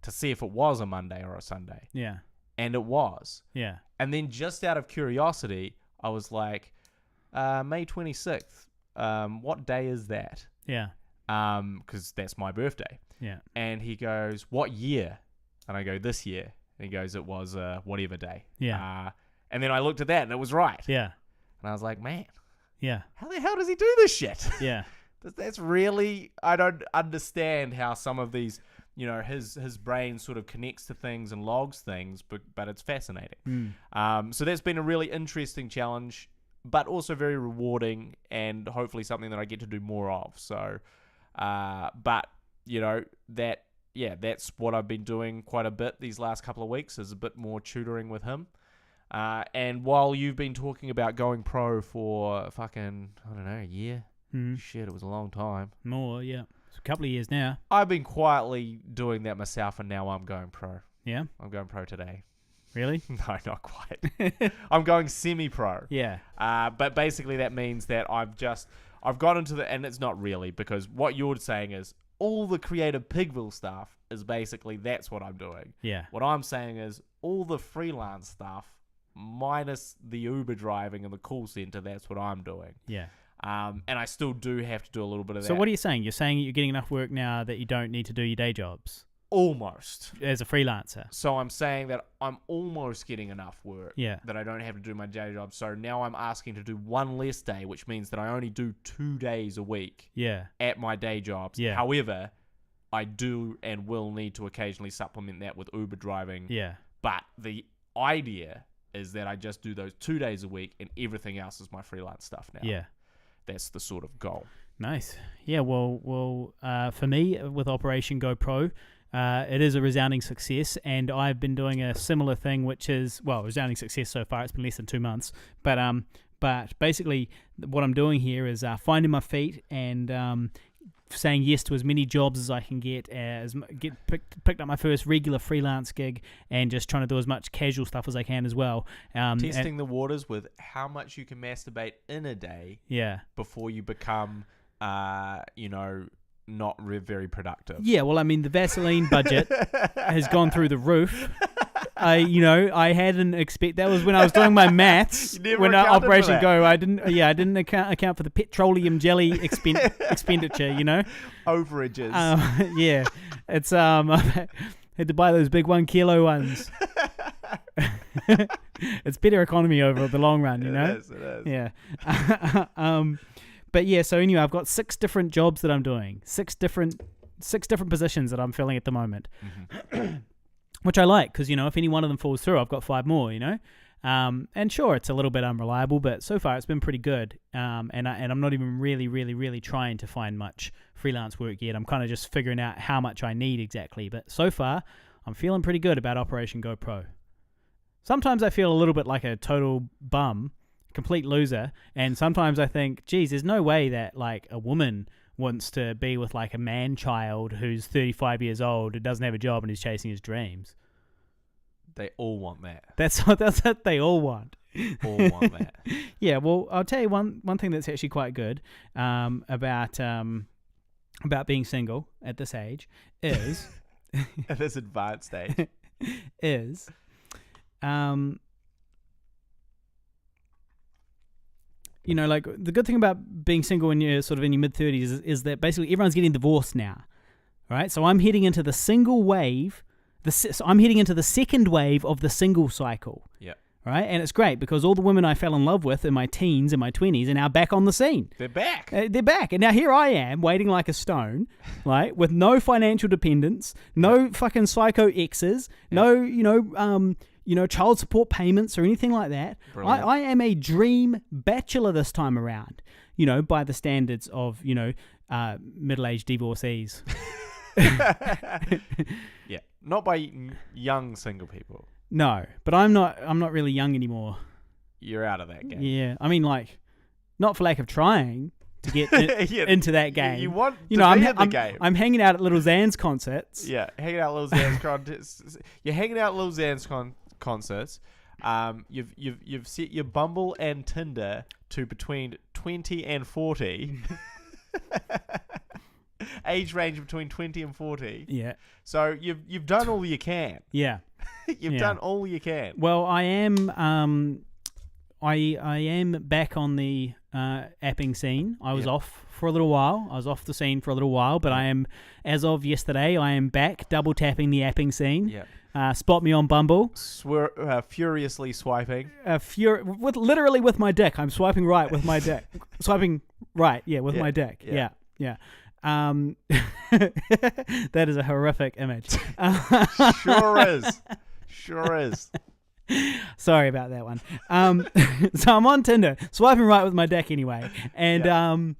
to see if it was a Monday or a Sunday. Yeah. And it was. Yeah. And then just out of curiosity, I was like, May 26th, what day is that? Yeah. Because that's my birthday. Yeah. And he goes, what year? And I go, this year. And he goes, it was whatever day. Yeah. And then I looked at that and it was right. Yeah. And I was like, man. Yeah. How the hell does he do this shit? Yeah. That's really, I don't understand how some of these, his brain sort of connects to things and logs things, but it's fascinating. So that's been a really interesting challenge, but also very rewarding, and hopefully something that I get to do more of. So, that's what I've been doing quite a bit these last couple of weeks, is a bit more tutoring with him. And while you've been talking about going pro for fucking, I don't know, a year? Shit, it was a long time. More, yeah. It's a couple of years now. I've been quietly doing that myself, and now I'm going pro. Yeah? I'm going pro today. Really? No, not quite. I'm going semi-pro. Yeah. But basically that means that I've got into and it's not really, because what you're saying is all the creative Pigville stuff is basically, that's what I'm doing. Yeah. What I'm saying is all the freelance stuff, minus the Uber driving and the call center, that's what I'm doing. Yeah. And I still do have to do a little bit of that. So what are you saying? You're saying you're getting enough work now that you don't need to do your day jobs? Almost. As a freelancer. So I'm saying that I'm almost getting enough work, yeah, that I don't have to do my day job. So now I'm asking to do one less day, which means that I only do 2 days a week, yeah, at my day jobs. Yeah. However, I do and will need to occasionally supplement that with Uber driving. Yeah. But the idea is that I just do those 2 days a week, and everything else is my freelance stuff now. Yeah. That's the sort of goal. Nice. Yeah, well, for me, with Operation Go Pro, it is a resounding success, and I've been doing a similar thing, which is, well, resounding success so far. It's been less than 2 months, but basically what I'm doing here is finding my feet and saying yes to as many jobs as I can get picked up my first regular freelance gig, and just trying to do as much casual stuff as I can as well. Testing the waters with how much you can masturbate in a day. Yeah. Before you become, not very productive. Yeah, well, I mean, the Vaseline budget has gone through the roof. I hadn't that was when I was doing my maths. When Operation Go, I didn't account for the petroleum jelly expenditure, Overages. Yeah, it's I had to buy those big 1 kilo ones. It's better economy over the long run, It is. Yeah. But yeah, so anyway, I've got 6 different jobs that I'm doing, 6 different positions that I'm filling at the moment, which I like because if any one of them falls through, I've got 5 more. And sure, it's a little bit unreliable, but so far it's been pretty good. And I'm not even really trying to find much freelance work yet. I'm kind of just figuring out how much I need exactly. But so far, I'm feeling pretty good about Operation GoPro. Sometimes I feel a little bit like a total bum, complete loser, and sometimes I think, geez, there's no way that like a woman wants to be with like a man child who's 35 years old, who doesn't have a job and is chasing his dreams. They all want that. That's what they all want. All want that. Yeah, well, I'll tell you one thing that's actually quite good about being single at this age is at this advanced age is like the good thing about being single when you're sort of in your mid-30s is that basically everyone's getting divorced now, right? So I'm heading into the single wave. So I'm heading into the second wave of the single cycle. Yeah. Right? And it's great because all the women I fell in love with in my teens and my 20s are now back on the scene. They're back. They're back. And now here I am waiting like a stone, right? With no financial dependence, no fucking psycho exes, no, child support payments or anything like that. I am a dream bachelor this time around, by the standards of, middle-aged divorcees. Yeah. Not by young single people. No, but I'm not really young anymore. You're out of that game. Yeah, I mean, like, not for lack of trying to get into that game. You want to be in the game. I'm hanging out at Lil Xan's concerts. Yeah, hanging out at Lil Xan's concerts. You're hanging out at Lil Xan's concerts. You've set your Bumble and Tinder to between 20 and 40. Age range between 20 and 40. Yeah. So you've done all you can. Yeah. You've done all you can. Well, I am I am back on the apping scene. I was off for a little while. I was off the scene for a little while, but I am, as of yesterday, I am back double tapping the apping scene. Yeah. Spot me on Bumble. Furiously swiping. Literally with my dick. I'm swiping right with my dick. Swiping right, with my dick. Yeah. That is a horrific image. Sure is. Sorry about that one. So I'm on Tinder, swiping right with my dick anyway, and I'm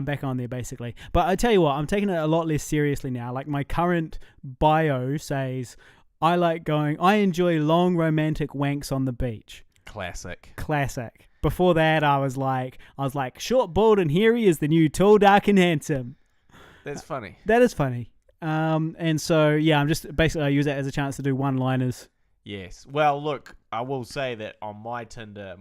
back on there basically. But I tell you what, I'm taking it a lot less seriously now. Like my current bio says, I enjoy long romantic wanks on the beach. Classic. Before that, I was like, short, bald, and hairy is the new tall, dark, and handsome. That's funny. That is funny. And so, I'm just basically I use that as a chance to do one-liners. Yes. Well, look, I will say that on my Tinder,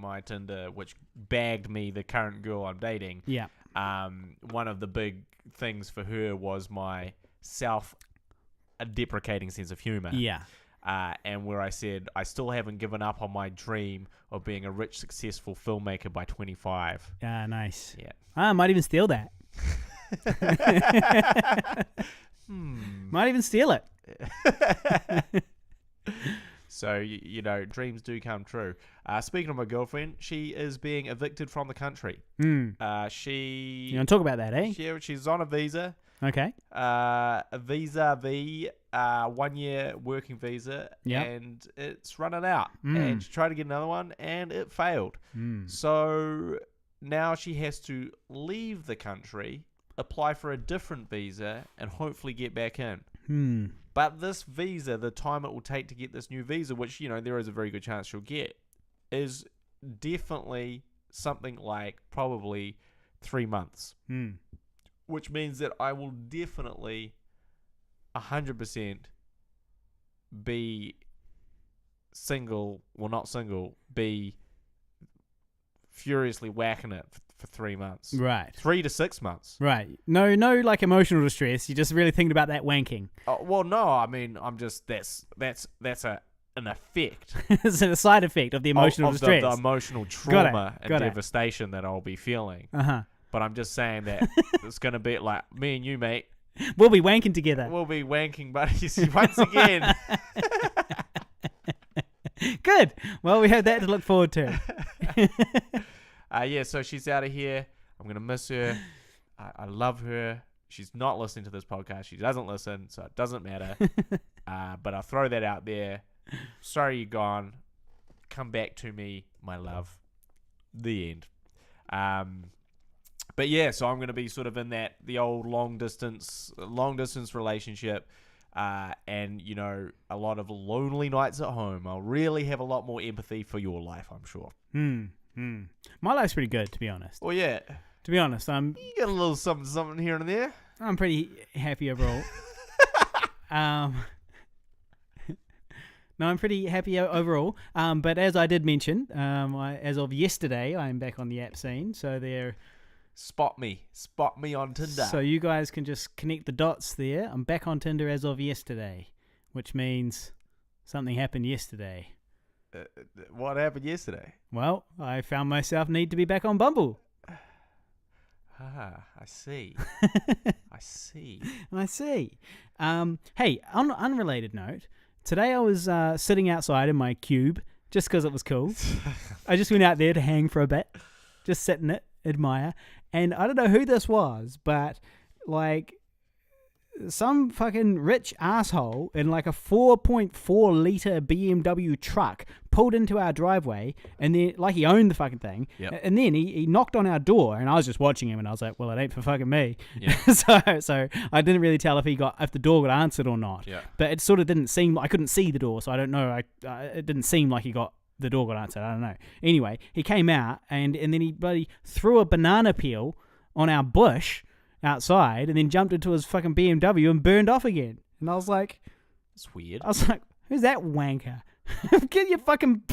which bagged me the current girl I'm dating. Yeah. One of the big things for her was my self-deprecating sense of humor. Yeah. And where I said, I still haven't given up on my dream of being a rich, successful filmmaker by 25. Ah, nice. Yeah. I might even steal that. Might even steal it. So, dreams do come true. Speaking of my girlfriend, she is being evicted from the country. You want to talk about that, eh? She's on a visa. Okay. A visa V, 1 year working visa, and it's running out. And she tried to get another one, and it failed. So now she has to leave the country, apply for a different visa, and hopefully get back in. But this visa, the time it will take to get this new visa, which, there is a very good chance she'll get, is definitely something like probably 3 months. Which means that I will definitely 100% be single, well, not single, be furiously whacking it for 3 months. Right. 3 to 6 months. Right. No, like emotional distress. You're just really thinking about that wanking. Well, no, I mean, I'm just, that's an an effect. It's a side effect of the emotional distress. The emotional trauma and Got devastation that I'll be feeling. Uh-huh. But I'm just saying that it's going to be like me and you, mate. We'll be wanking together. We'll be wanking buddies once again. Good. Well, we have that to look forward to. Yeah, so she's out of here. I'm going to miss her. I love her. She's not listening to this podcast. She doesn't listen, so it doesn't matter. But I'll throw that out there. Sorry you're gone. Come back to me, my love. The end. But yeah, so I'm going to be sort of in the old long distance relationship, and you know, a lot of lonely nights at home. I'll really have a lot more empathy for your life, I'm sure. My life's pretty good, to be honest. Well, yeah. To be honest, you get a little something here and there. I'm pretty happy overall. No, I'm pretty happy overall. But as I did mention, as of yesterday, I am back on the app scene. So there. Spot me on Tinder. So you guys can just connect the dots there. I'm back on Tinder as of yesterday, which means something happened yesterday. What happened yesterday? Well, I found myself need to be back on Bumble. I see. I see. Hey, on an unrelated note, today I was sitting outside in my cube just because it was cool. I just went out there to hang for a bit, just sit in it, admire. And I don't know who this was, but like some fucking rich asshole in like a 4.4 litre BMW truck pulled into our driveway, and then like he owned the fucking thing. Yep. And then he knocked on our door, and I was just watching him, and I was like, well, it ain't for fucking me. Yep. so I didn't really tell if the door got answered or not. Yeah. But it sort of didn't seem, I couldn't see the door, so I don't know. It didn't seem like the door got answered. I don't know. Anyway, he came out, and then he bloody threw a banana peel on our bush outside, and then jumped into his fucking BMW and burned off again. And I was like, it's weird. I was like, who's that wanker? Get your fucking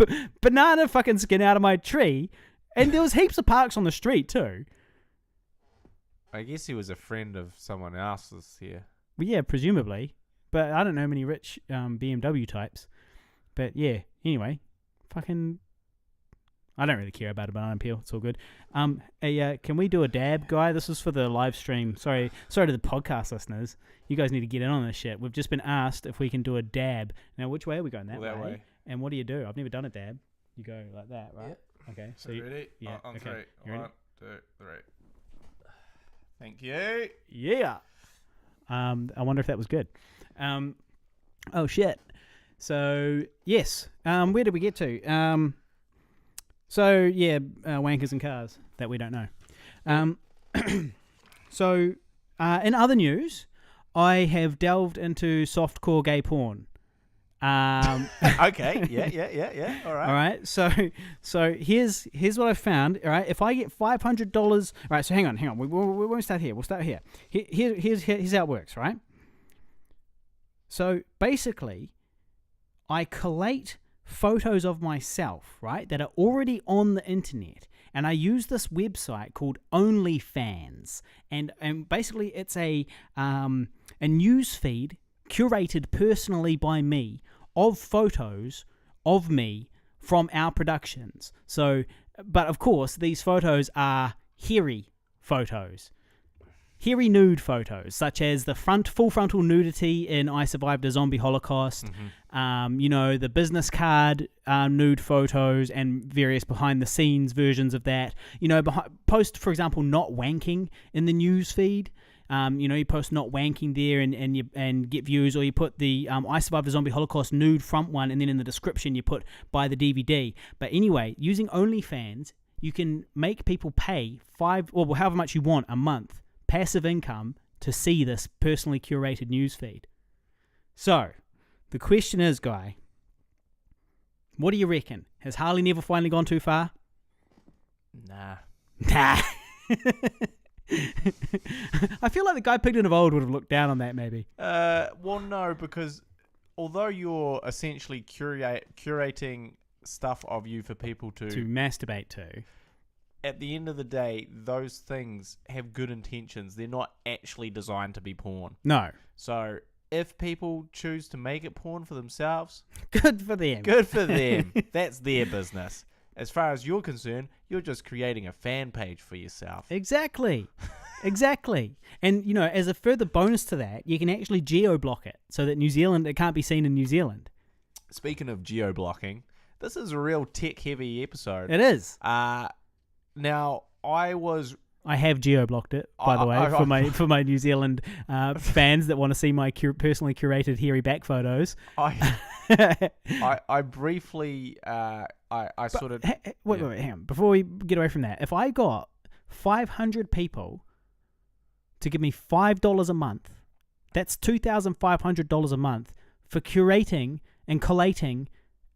banana fucking skin out of my tree. And there was heaps of parks on the street too. I guess he was a friend of someone else's here. Well, yeah, presumably. But I don't know many rich BMW types. But yeah, anyway, fucking, I don't really care about a banana peel. It's all good. Can we do a dab, guy? This is for the live stream. Sorry to the podcast listeners. You guys need to get in on this shit. We've just been asked if we can do a dab. Now, which way are we going? That way. And what do you do? I've never done a dab. You go like that, right? Yep. Okay. So you ready? Yeah. On okay. 3. 1, 2, 3. Thank you. Yeah. I wonder if that was good. Oh shit. So yes. Where did we get to? So yeah, wankers and cars that we don't know. So in other news, I have delved into softcore gay porn. Okay. Yeah. All right. So here's what I found. All right. If I get $500, all right. So hang on. We won't start here. We'll start here. Here's how it works. Right. So basically, I collate photos of myself, right, that are already on the internet, and I use this website called OnlyFans, and basically it's a news feed curated personally by me of photos of me from our productions. So, but of course, these photos are hairy photos. Hairy nude photos, such as the full frontal nudity in I Survived a Zombie Holocaust, the business card nude photos and various behind-the-scenes versions of that. Post, for example, not wanking in the news feed. You post not wanking there and get views, or you put the I Survived the Zombie Holocaust nude front one, and then in the description you put buy the DVD. But anyway, using OnlyFans, you can make people pay however much you want a month, passive income, to see this personally curated news feed. So, the question is, Guy, what do you reckon? Has Harley never finally gone too far? Nah. I feel like the guy Pigville of old would have looked down on that, maybe. Well, no, because although you're essentially curating stuff of you for people to masturbate to, at the end of the day, those things have good intentions. They're not actually designed to be porn. No. So if people choose to make it porn for themselves, good for them. Good for them. That's their business. As far as you're concerned, you're just creating a fan page for yourself. Exactly. Exactly. And, you know, as a further bonus to that, you can actually geo-block it so that it can't be seen in New Zealand. Speaking of geo-blocking, this is a real tech-heavy episode. It is. Now, I have geo-blocked it, by the way, for my New Zealand fans that want to see my personally curated hairy back photos. I briefly, Wait, hang on. Before we get away from that, if I got 500 people to give me $5 a month, that's $2,500 a month for curating and collating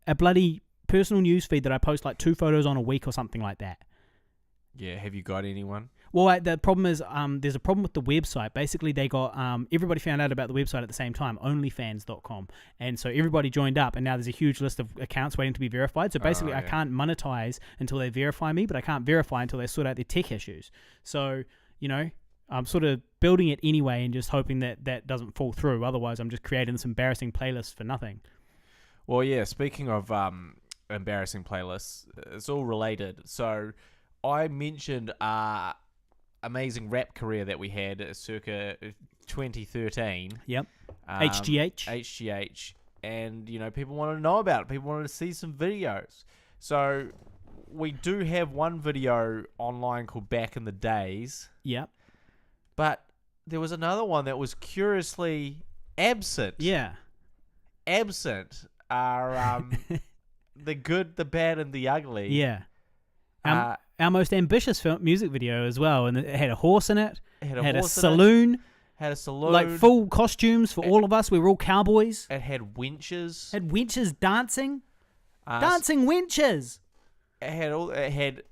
a bloody personal newsfeed that I post like 2 photos on a week or something like that. Yeah, have you got anyone? Well, the problem is there's a problem with the website. Basically, they got everybody found out about the website at the same time, onlyfans.com. And so everybody joined up, and now there's a huge list of accounts waiting to be verified. So basically, I can't monetize until they verify me, but I can't verify until they sort out their tech issues. So, you know, I'm sort of building it anyway and just hoping that that doesn't fall through. Otherwise, I'm just creating this embarrassing playlist for nothing. Well, yeah, speaking of embarrassing playlists, it's all related. So I mentioned amazing rap career that we had circa 2013. Yep. HGH. And, you know, people wanted to know about it. People wanted to see some videos. So we do have one video online called Back in the Days. Yep. But there was another one that was curiously absent. Yeah. Absent are the good, the bad, and the ugly. Yeah. Our most ambitious music video as well, and it had a horse in it. Had a saloon. Had a saloon. Like full costumes for all of us. We were all cowboys. It had wenches. Had wenches dancing. Dancing wenches. It had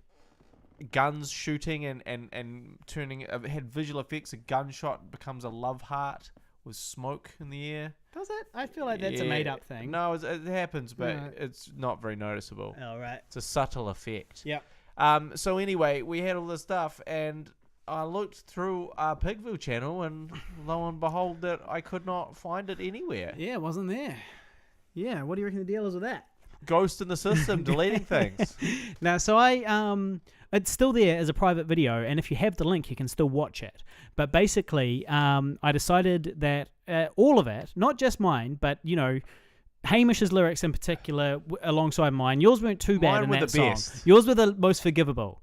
guns shooting and turning. It had visual effects. A gunshot becomes a love heart with smoke in the air. Does it? I feel like that's a made-up thing. No, it happens, but it's not very noticeable. All right. It's a subtle effect. Yep. So anyway, we had all this stuff, and I looked through our Pigville channel, and lo and behold, that I could not find it anywhere. Yeah, it wasn't there. Yeah, what do you reckon the deal is with that? Ghost in the system, deleting things. Now, so it's still there as a private video, and if you have the link, you can still watch it. But basically, I decided that all of it, not just mine, but, you know, Hamish's lyrics in particular alongside mine. Yours weren't too bad in that song. Best. Yours were the most forgivable.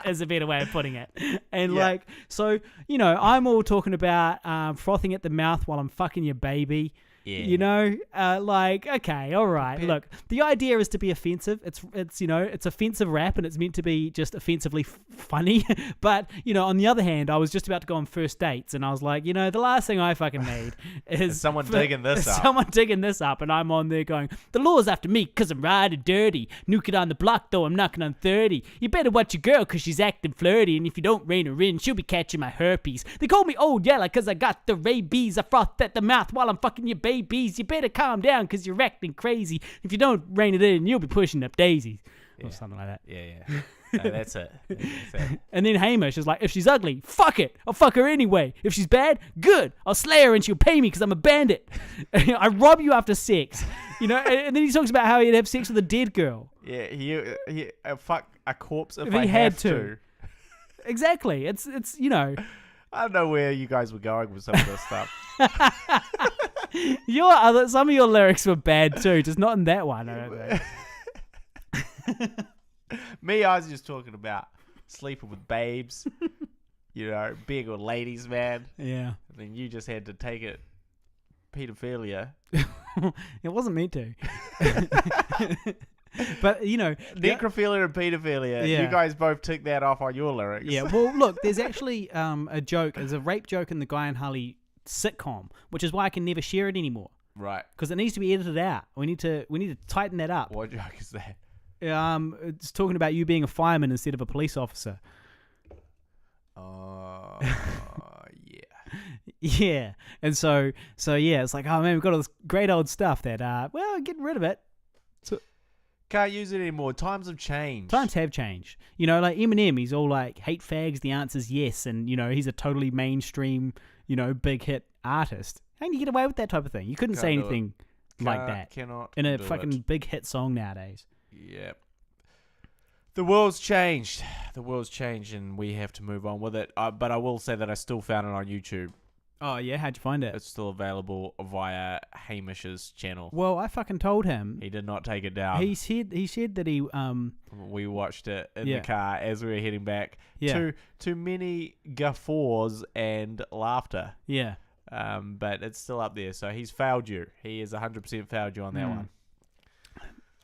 Is a better way of putting it. And like, so, you know, I'm all talking about frothing at the mouth while I'm fucking your baby. Yeah. You know, like, okay, all right. Look, the idea is to be offensive. It's you know, it's offensive rap, and it's meant to be just offensively funny. But, you know, on the other hand, I was just about to go on first dates, and I was like, you know, the last thing I fucking need is someone digging this up. Someone digging this up, and I'm on there going, the law's after me because I'm riding dirty. Nuke it on the block, though I'm knocking on 30. You better watch your girl because she's acting flirty, and if you don't rein her in, she'll be catching my herpes. They call me old yellow because I got the rabies. I froth at the mouth while I'm fucking your babies. You better calm down because you're acting crazy. If you don't rein it in, you'll be pushing up daisies. Or something like that. Yeah. No, that's it. And then Hamish is like, if she's ugly, fuck it. I'll fuck her anyway. If she's bad, good. I'll slay her and she'll pay me because I'm a bandit. I rob you after sex. You know, and then he talks about how he'd have sex with a dead girl. Yeah, he fuck a corpse if he I had to. Exactly. It's you know. I don't know where you guys were going with some of this stuff. Some of your lyrics were bad too, just not in that one, I don't think. Me, I was just talking about sleeping with babes, you know, being with ladies, man. Yeah. And then you just had to take it pedophilia. It wasn't meant to. But, you know... Necrophilia and pedophilia. Yeah. You guys both took that off on your lyrics. Yeah, well, look, there's actually a joke. There's a rape joke in the Guy and Harley sitcom, which is why I can never share it anymore. Right. Because it needs to be edited out. We need to tighten that up. What joke is that? It's talking about you being a fireman instead of a police officer. Yeah. Yeah. And so yeah, it's like, oh man, we've got all this great old stuff that, well, getting rid of it. So, can't use it anymore. Times have changed. Times have changed. You know, like Eminem, he's all like, hate fags, the answer's yes. And, you know, he's a totally mainstream, you know, big hit artist, how can you get away with that type of thing? You couldn't say anything like that Cannot in a fucking big hit song nowadays. Yep. The world's changed. The world's changed, and we have to move on with it. But I will say that I still found it on YouTube. Oh, yeah? How'd you find it? It's still available via Hamish's channel. Well, I fucking told him. He did not take it down. He said that he... We watched it in the car as we were heading back. Yeah. To many guffaws and laughter. Yeah. But it's still up there, so he's failed you. He has 100% failed you on that one.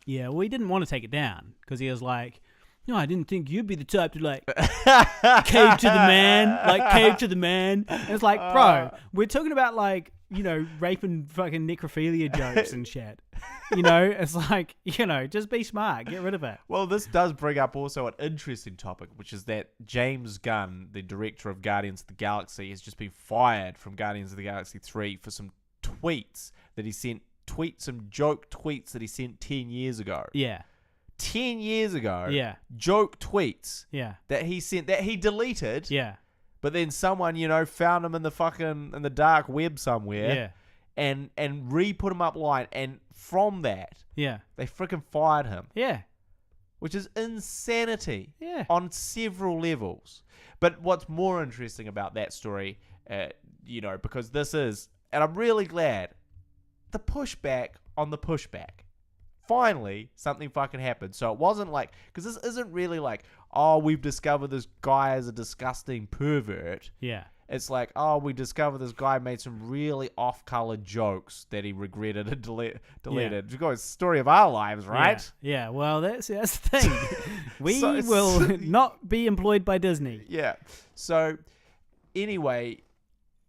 Yeah, well, he didn't want to take it down, because he was like... No, I didn't think you'd be the type to, like, cave to the man. And it's like, bro, we're talking about, like, you know, rape and fucking necrophilia jokes and shit. You know, it's like, you know, just be smart. Get rid of it. Well, this does bring up also an interesting topic, which is that James Gunn, the director of Guardians of the Galaxy, has just been fired from Guardians of the Galaxy 3 for some tweets that he sent, some joke tweets that he sent 10 years ago. Yeah. 10 years ago, joke tweets that he sent, that he deleted, but then someone, you know, found him in the dark web somewhere, and re-put him up line, and from that, they freaking fired him, which is insanity, on several levels. But what's more interesting about that story, you know, because this is, and I'm really glad, the pushback on the pushback. Finally, something fucking happened. So it wasn't like... Because this isn't really like, oh, we've discovered this guy is a disgusting pervert. Yeah. It's like, oh, we discovered this guy made some really off-color jokes that he regretted and deleted. It's the story of our lives, right? Yeah. Well, that's the thing. We will not be employed by Disney. Yeah. So, anyway...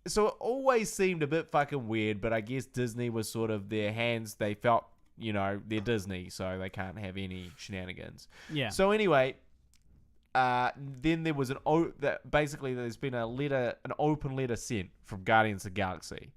So it always seemed a bit fucking weird, but I guess Disney was sort of their hands. They felt... You know, they're Disney, so they can't have any shenanigans. Yeah. So anyway, then there was basically there's been an open letter sent from Guardians of the Galaxy,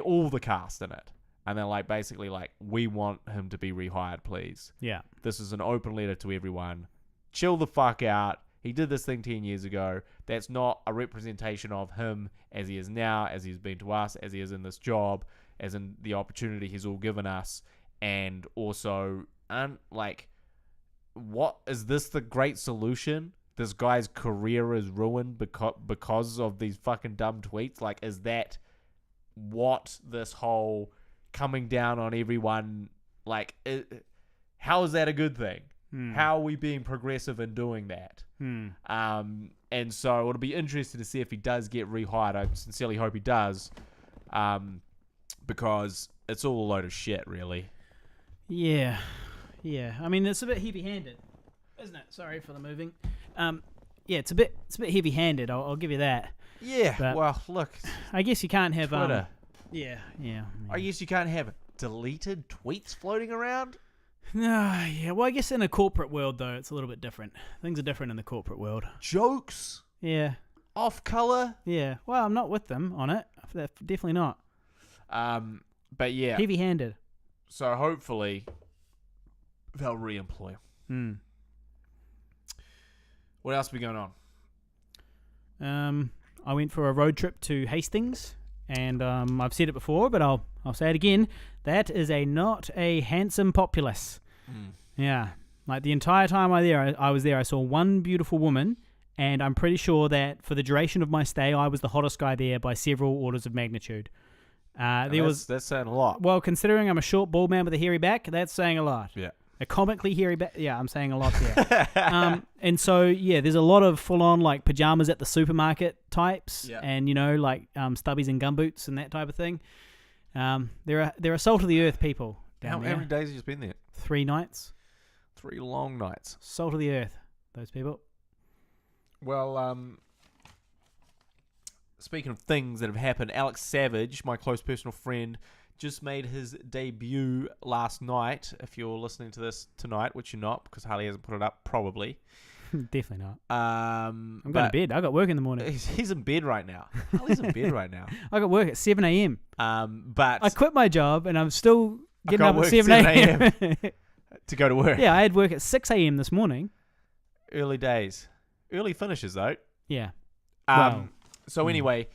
all the cast in it, and they're like basically like, we want him to be rehired, please. Yeah. This is an open letter to everyone. Chill the fuck out. He did this thing 10 years ago. That's not a representation of him as he is now, as he's been to us, as he is in this job, as in the opportunity he's all given us. And also, like, what is this the great solution? This guy's career is ruined because of these fucking dumb tweets? Like, is that what this whole coming down on everyone, like, how is that a good thing? How are we being progressive in doing that? And so it'll be interesting to see if he does get rehired. I sincerely hope he does, because it's all a load of shit, really. Yeah. I mean, it's a bit heavy-handed, isn't it? Sorry for the moving. Yeah, it's a bit heavy-handed. I'll give you that. Yeah. But well, look. I guess you can't have Twitter. Yeah. I guess you can't have deleted tweets floating around. No. Yeah. Well, I guess in a corporate world though, it's a little bit different. Things are different in the corporate world. Jokes. Yeah. Off color. Yeah. Well, I'm not with them on it. Definitely not. But yeah. Heavy-handed. So hopefully they'll re-employ. What else be going on? I went for a road trip to Hastings, and I've said it before, but I'll say it again. That is not a handsome populace. Yeah, like the entire time I was there, I saw one beautiful woman, and I'm pretty sure that for the duration of my stay, I was the hottest guy there by several orders of magnitude. That's saying a lot. Well, considering I'm a short, bald man with a hairy back, that's saying a lot. Yeah. A comically hairy back. Yeah, I'm saying a lot there. And so, yeah, there's a lot of full-on, like, pajamas at the supermarket types. Yeah. And, you know, like, stubbies and gumboots and that type of thing. They're salt of the earth people down there. How many days have you been there? 3 nights. 3 long nights. Salt of the earth, those people. Well, speaking of things that have happened, Alex Savage, my close personal friend, just made his debut last night. If you're listening to this tonight, which you're not, because Harley hasn't put it up, probably. Definitely not. I'm going to bed. I got work in the morning. He's in bed right now. Harley's in bed right now. I got work at 7 a.m. But I quit my job and I'm still getting up at 7 a.m. to go to work. Yeah, I had work at 6 a.m. this morning. Early days. Early finishes, though. Yeah. So anyway,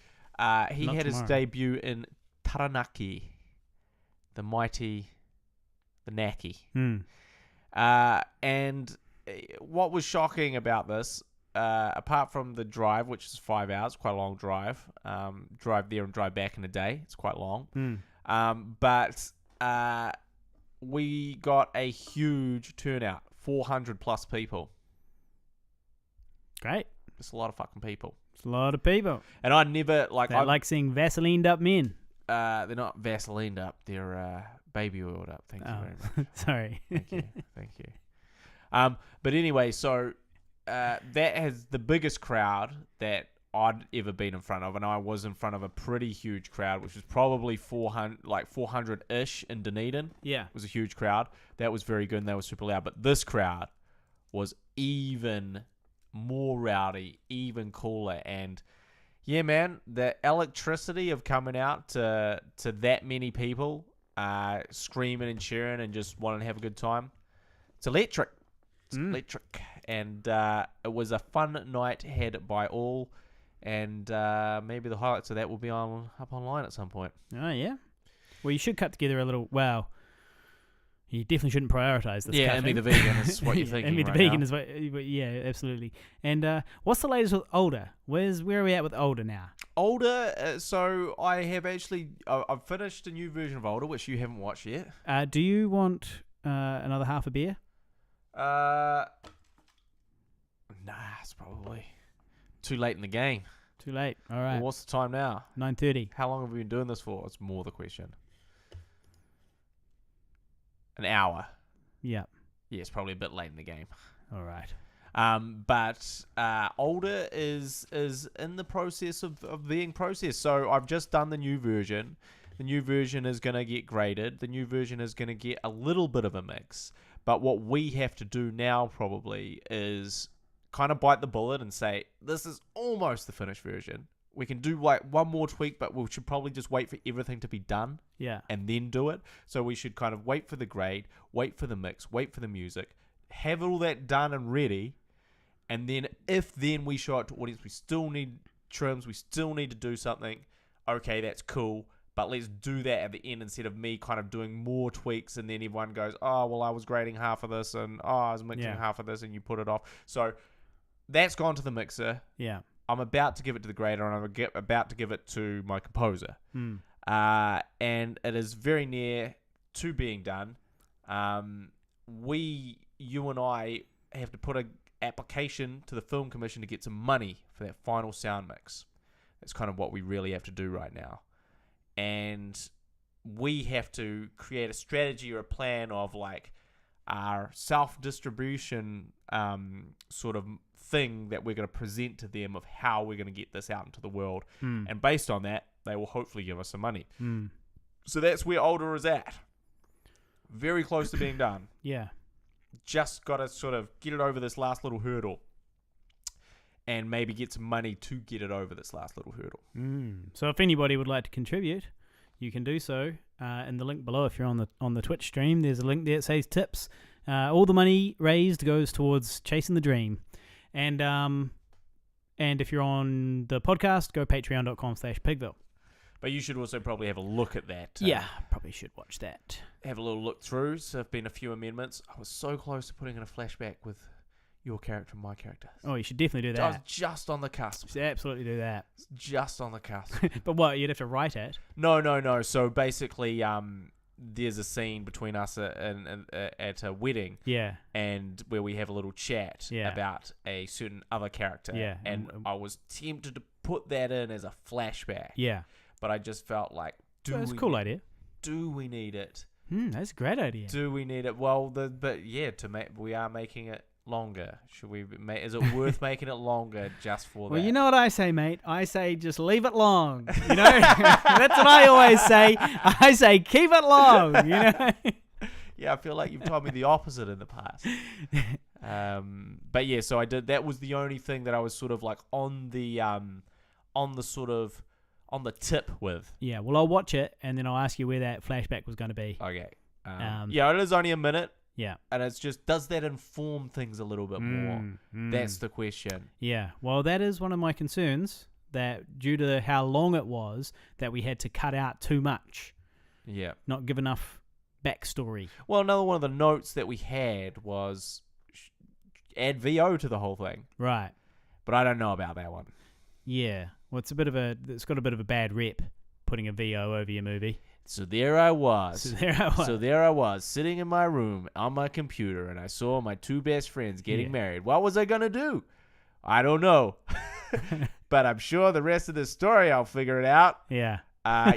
He had his debut in Taranaki, the mighty, the Naki. And what was shocking about this, apart from the drive, which is 5 hours, quite a long drive, drive there and drive back in a day, it's quite long. But we got a huge turnout, 400 plus people. Great. It's a lot of fucking people. It's a lot of people. And I never, like... I like seeing Vaselined up men. They're not Vaselined up, they're baby oiled up. Thank you very much. Sorry. Thank you. But anyway, so that has the biggest crowd that I'd ever been in front of, and I was in front of a pretty huge crowd, which was probably 400-ish in Dunedin. Yeah. It was a huge crowd. That was very good, and they were super loud. But this crowd was even more rowdy, even cooler, and yeah, man, the electricity of coming out to that many people, screaming and cheering and just wanting to have a good time, it's electric. It's electric. And it was a fun night had by all, and maybe the highlights of that will be up online at some point. Oh, yeah. Well, you should cut together a little... Wow. You definitely shouldn't prioritise this. Yeah, Emmy the vegan is what you're thinking. Emmy the right vegan now. is what... Yeah, absolutely. And what's the latest with Older? Where are we at with Older now? Older, so I have actually... I've finished a new version of Older, which you haven't watched yet. Do you want another half a beer? Nah, it's probably too late in the game. Too late. All right. Well, what's the time now? 9:30. How long have we been doing this for? It's more the question. An hour. Yeah. Yeah, it's probably a bit late in the game. All right. But Older is in the process of being processed. So I've just done the new version. The new version is going to get graded. The new version is going to get a little bit of a mix. But what we have to do now probably is kind of bite the bullet and say, this is almost the finished version. We can do like one more tweak, but we should probably just wait for everything to be done. Yeah. And then do it. So we should kind of wait for the grade, wait for the mix, wait for the music, have all that done and ready. And then if then we show it to audience, we still need trims, we still need to do something. Okay, that's cool. But let's do that at the end instead of me kind of doing more tweaks and then everyone goes, oh, well, I was grading half of this and I was mixing half of this and you put it off. So that's gone to the mixer. Yeah. I'm about to give it to the grader and I'm about to give it to my composer. And it is very near to being done. You and I have to put an application to the Film Commission to get some money for that final sound mix. That's kind of what we really have to do right now. And we have to create a strategy or a plan of like our self-distribution sort of thing that we're going to present to them of how we're going to get this out into the world. And based on that, they will hopefully give us some money. So that's where Older is at. Very close to being done. Yeah. Just got to sort of get it over this last little hurdle. And maybe get some money to get it over this last little hurdle. So if anybody would like to contribute, you can do so in the link below. If you're on the Twitch stream, there's a link there that says tips. All the money raised goes towards chasing the dream. And if you're on the podcast, go patreon.com/Pigville. But you should also probably have a look at that. Yeah, probably should watch that. Have a little look through. So there have been a few amendments. I was so close to putting in a flashback with your character and my character. Oh, you should definitely do that. I was just on the cusp. You should absolutely do that. Just on the cusp. But what, you'd have to write it? No. So basically, there's a scene between us at a wedding. Yeah. And where we have a little chat about a certain other character. Yeah. And I was tempted to put that in as a flashback. Yeah. But I just felt like, that's a cool idea. Do we need it? That's a great idea. Do we need it? Well, we are making it longer. Should we? Is it worth making it longer just for that? Well, you know what I say, mate. I say just leave it long. You know, that's what I always say. I say keep it long. You know. Yeah, I feel like you've told me the opposite in the past. But yeah, so I did. That was the only thing that I was sort of like on the tip with. Yeah. Well, I'll watch it and then I'll ask you where that flashback was going to be. Okay. Yeah, it is only a minute. Yeah. And it's just, does that inform things a little bit more? That's the question. Yeah. Well, that is one of my concerns, that due to how long it was, that we had to cut out too much. Yeah. Not give enough backstory. Well, another one of the notes that we had was add VO to the whole thing. Right. But I don't know about that one. Yeah. Well, it's got a bit of a bad rep, putting a VO over your movie. So there I was, sitting in my room on my computer, and I saw my two best friends getting married. What was I going to do? I don't know. But I'm sure the rest of the story, I'll figure it out. Yeah.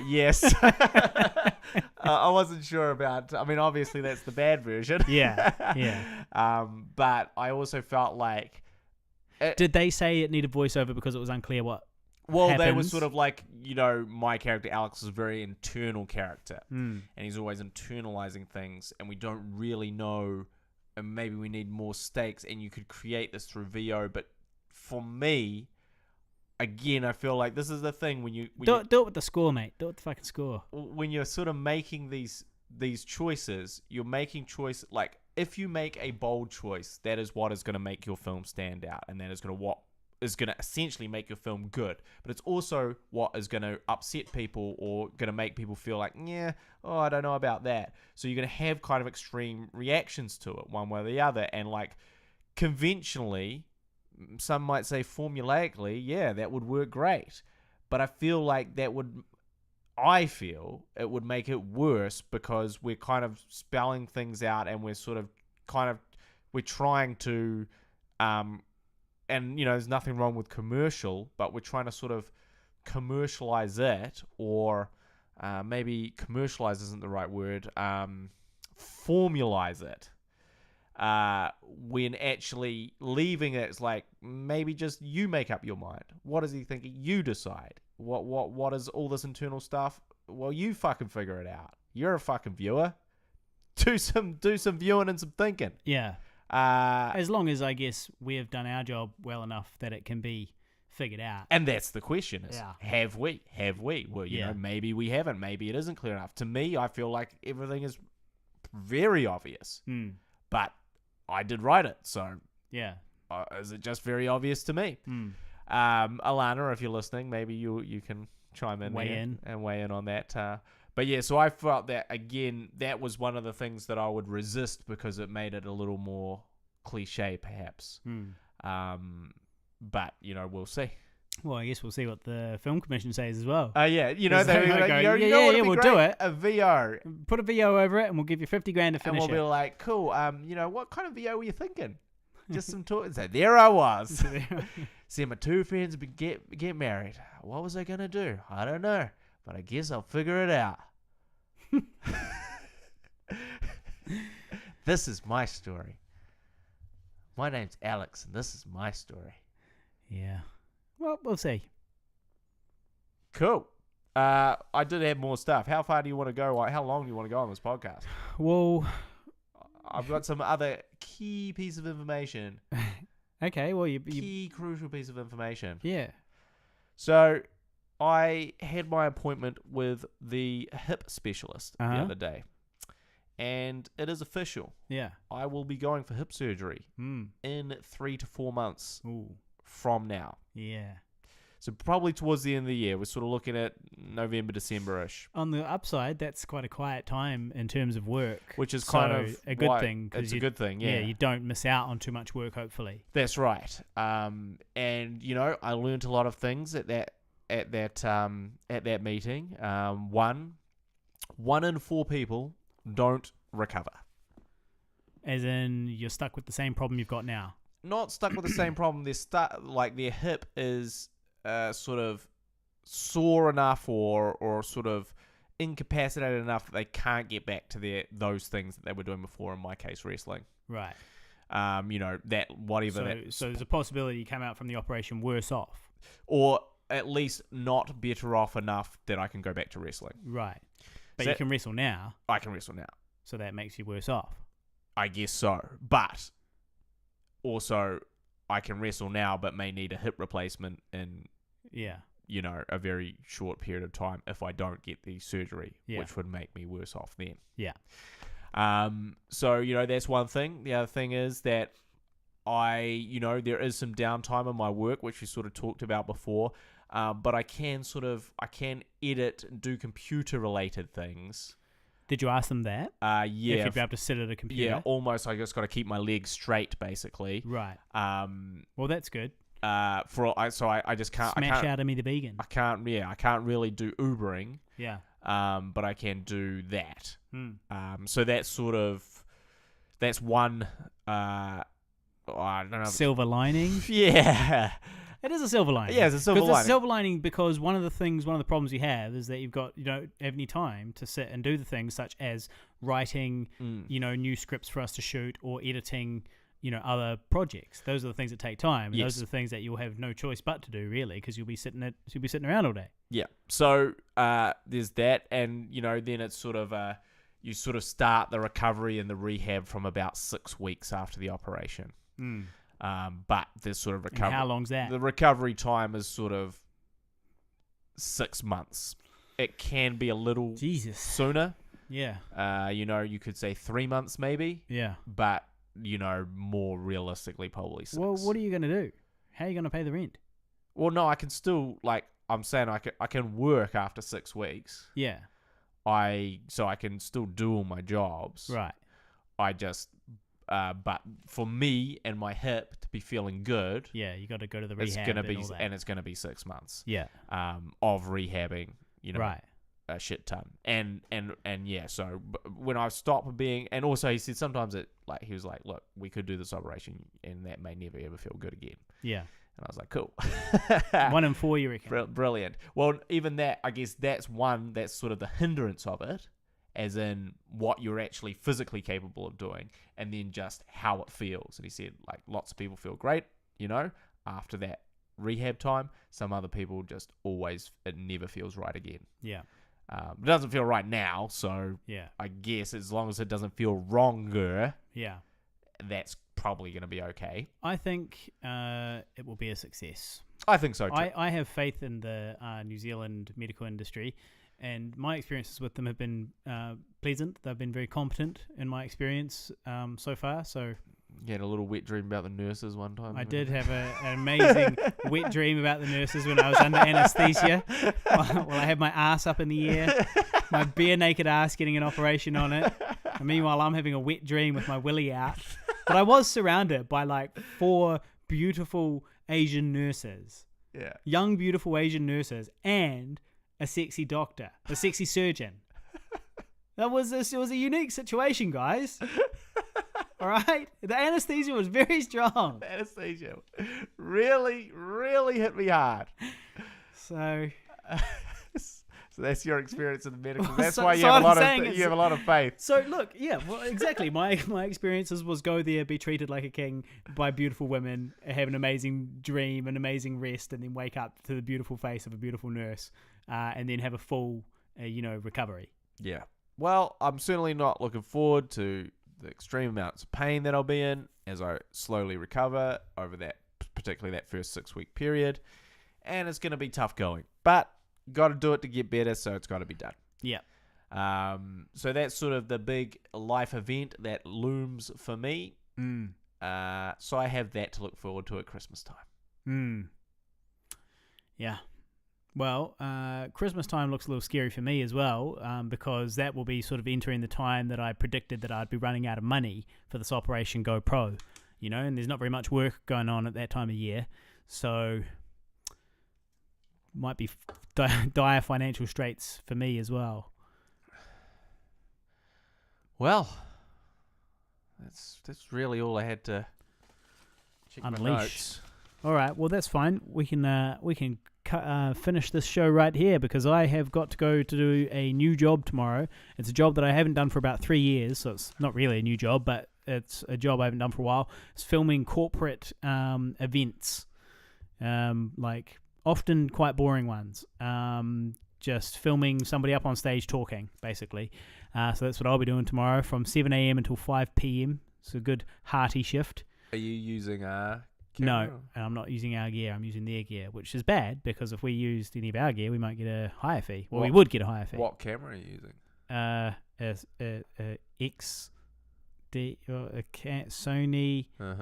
Yes. I wasn't sure about, obviously that's the bad version. Yeah. Yeah. But I also felt like... Did they say it needed voiceover because it was unclear what happens? They were sort of like, my character Alex is a very internal character. And he's always internalizing things, and we don't really know, and maybe we need more stakes, and you could create this through VO. But for me, again, I feel like this is the thing when you... Do it with the score, mate. Do it with the fucking score. When you're sort of making these choices, you're making choice... Like, if you make a bold choice, that is what is going to make your film stand out, and that is going to essentially make your film good. But it's also what is going to upset people or going to make people feel like, I don't know about that. So you're going to have kind of extreme reactions to it, one way or the other. And like conventionally, some might say formulaically, that would work great. But I feel like it would make it worse because we're kind of spelling things out, and we're sort of we're trying to, and there's nothing wrong with commercial, but we're trying to sort of commercialize it, or maybe commercialize isn't the right word, formalize it. When actually leaving it, it's like, maybe just you make up your mind. What is he thinking? You decide. What is all this internal stuff? Well, you fucking figure it out. You're a fucking viewer. Do some viewing and some thinking. Yeah. As long as, I guess, we have done our job well enough that it can be figured out. And that's the question is, have we? Well, you know, maybe we haven't. Maybe it isn't clear enough. To me, I feel like everything is very obvious. But I did write it, so is it just very obvious to me? Alana, if you're listening, maybe you can chime in and weigh in on that. But yeah, so I felt that, again, that was one of the things that I would resist because it made it a little more cliche, perhaps. But, we'll see. Well, I guess we'll see what the Film Commission says as well. We'll do it. A VO. Put a VO over it and we'll give you 50 grand to finish it. And we'll be like, cool, what kind of VO were you thinking? Just some talk. So there I was. See, my two friends get married. What was I going to do? I don't know. But I guess I'll figure it out. This is my story. My name's Alex, and this is my story. Yeah. Well, we'll see. Cool. I did have more stuff. How far do you want to go? How long do you want to go on this podcast? Well, I've got some other key piece of information. Okay, well, key crucial piece of information. Yeah. So, I had my appointment with the hip specialist the other day, and it is official. Yeah. I will be going for hip surgery in 3 to 4 months from now. Yeah. So probably towards the end of the year. We're sort of looking at November, December-ish. On the upside, that's quite a quiet time in terms of work. Which is kind of a good thing. It's a good thing, yeah. Yeah, you don't miss out on too much work, hopefully. That's right. And, I learned a lot of things at that meeting. One in 4 people don't recover. As in, you're stuck with the same problem you've got now. Not stuck with the same problem. Their hip is sort of sore enough or sort of incapacitated enough that they can't get back to those things that they were doing before. In my case, wrestling. Right. That whatever. So there's a possibility you come out from the operation worse off, or at least not better off enough that I can go back to wrestling. Right. But you can wrestle now. I can wrestle now. So that makes you worse off. I guess so. But also, I can wrestle now, but may need a hip replacement in, a very short period of time if I don't get the surgery, which would make me worse off then. Yeah. So, that's one thing. The other thing is that there is some downtime in my work, which we sort of talked about before. But I can edit and do computer related things. Did you ask them that? Yeah. If you'd be able to sit at a computer? Yeah, almost. I just got to keep my legs straight, basically. Right. Well, that's good. I just can't. Smash out of me the vegan. I can't really do Ubering. Yeah. But I can do that. So that's one. I don't know. Silver lining. Yeah. It is a silver lining. Yeah, it's a silver lining. It's a silver lining because one of the problems you have is that you don't have any time to sit and do the things such as writing, new scripts for us to shoot or editing, other projects. Those are the things that take time. And Those are the things that you'll have no choice but to do, really, because you'll be sitting around all day. Yeah. So there's that, and then it's sort of you sort of start the recovery and the rehab from about 6 weeks after the operation. But there's sort of recovery. And how long's that? The recovery time is sort of 6 months. It can be a little sooner. Yeah. You could say 3 months maybe. Yeah. But more realistically, probably 6. Well, what are you going to do? How are you going to pay the rent? Well, no, I can still, I'm saying I can work after 6 weeks. Yeah. So I can still do all my jobs. Right. I just, but for me and my hip to be feeling good. Yeah, you got to go to the rehab. It's gonna be 6 months. Yeah. Of rehabbing, right. A shit ton, and yeah. So when I stopped being, and also he said sometimes he was like, look, we could do this operation, and that may never ever feel good again. Yeah. And I was like, cool. 1 in 4, you reckon? Brilliant. Well, even that, I guess that's sort of the hindrance of it, as in what you're actually physically capable of doing, and then just how it feels. And he said, lots of people feel great, after that rehab time. Some other people just it never feels right again. Yeah. It doesn't feel right now, so yeah. I guess as long as it doesn't feel wronger, yeah, that's probably going to be okay. I think it will be a success. I think so too. I have faith in the New Zealand medical industry, and my experiences with them have been pleasant. They've been very competent in my experience so far. So you had a little wet dream about the nurses one time. I did have an amazing wet dream about the nurses when I was under anesthesia. While I had my ass up in the air, my bare naked ass getting an operation on it. And meanwhile, I'm having a wet dream with my willy out. But I was surrounded by 4 beautiful Asian nurses. Yeah. Young, beautiful Asian nurses and a sexy doctor, a sexy surgeon. It was a unique situation, guys. All right? The anesthesia was very strong. The anesthesia really, really hit me hard. So that's your experience in the medical. That's why you have a lot of faith. So look, yeah, well, exactly. My experiences was go there, be treated like a king by beautiful women, have an amazing dream, an amazing rest, and then wake up to the beautiful face of a beautiful nurse, and then have a full, recovery. Yeah. Well, I'm certainly not looking forward to the extreme amounts of pain that I'll be in as I slowly recover over particularly that first 6-week period, and it's going to be tough going, but got to do it to get better, so it's got to be done. Yeah. So that's sort of the big life event that looms for me. So I have that to look forward to at Christmas time. Yeah. Well, Christmas time looks a little scary for me as well, because that will be sort of entering the time that I predicted that I'd be running out of money for this Operation Go Pro, and there's not very much work going on at that time of year, so might be dire financial straits for me as well. Well, that's really all I had to check unleash. My notes. All right, well that's fine. We can finish this show right here because I have got to go to do a new job tomorrow. It's a job that I haven't done for about 3 years, so it's not really a new job, but it's a job I haven't done for a while. It's filming corporate events, often quite boring ones. Just filming somebody up on stage talking, basically. So that's what I'll be doing tomorrow from 7 a.m. until 5 p.m. It's a good hearty shift. Are you using camera? No, and I'm not using our gear. I'm using their gear, which is bad because if we used any of our gear, we might get a higher fee. Well, we would get a higher fee. What camera are you using?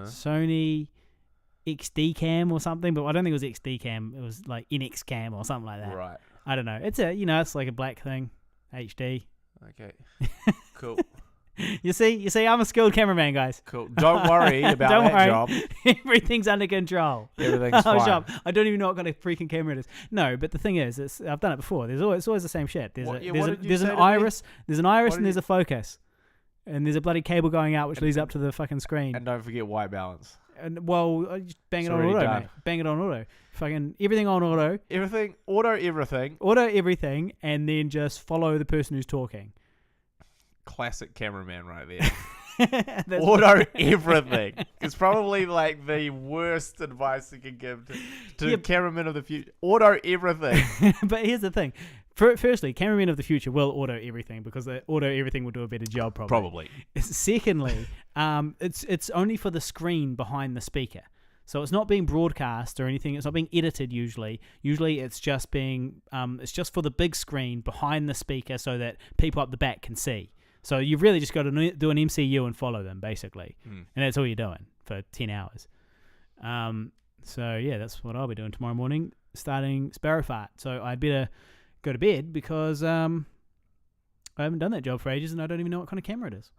Sony XD cam or something, but I don't think it was XD cam. It was like NX cam or something like that. Right. I don't know. It's it's like a black thing, HD. Okay. Cool. You see, I'm a skilled cameraman, guys. Cool. Don't worry about that job. Everything's under control. Everything's fine. Job. I don't even know what kind of freaking camera it is. No, but the thing is, I've done it before. It's always the same shit. There's an iris, and there's a focus, and there's a bloody cable going out which leads up to the fucking screen. And don't forget white balance. And just bang it on auto, mate. Bang it on auto. Fucking everything on auto. Auto everything, and then just follow the person who's talking. Classic cameraman right there. Auto everything. It's probably like the worst advice you can give to cameramen of the future. Auto everything. But here's the thing. Firstly, cameramen of the future will auto everything because the auto everything will do a better job probably. Secondly, it's only for the screen behind the speaker. So it's not being broadcast or anything. It's not being edited usually. Usually it's just being it's just for the big screen behind the speaker so that people up the back can see. So you've really just got to do an MCU and follow them, basically. And that's all you're doing for 10 hours. So, yeah, that's what I'll be doing tomorrow morning, starting Sparrow Fart. So I'd better go to bed because I haven't done that job for ages and I don't even know what kind of camera it is.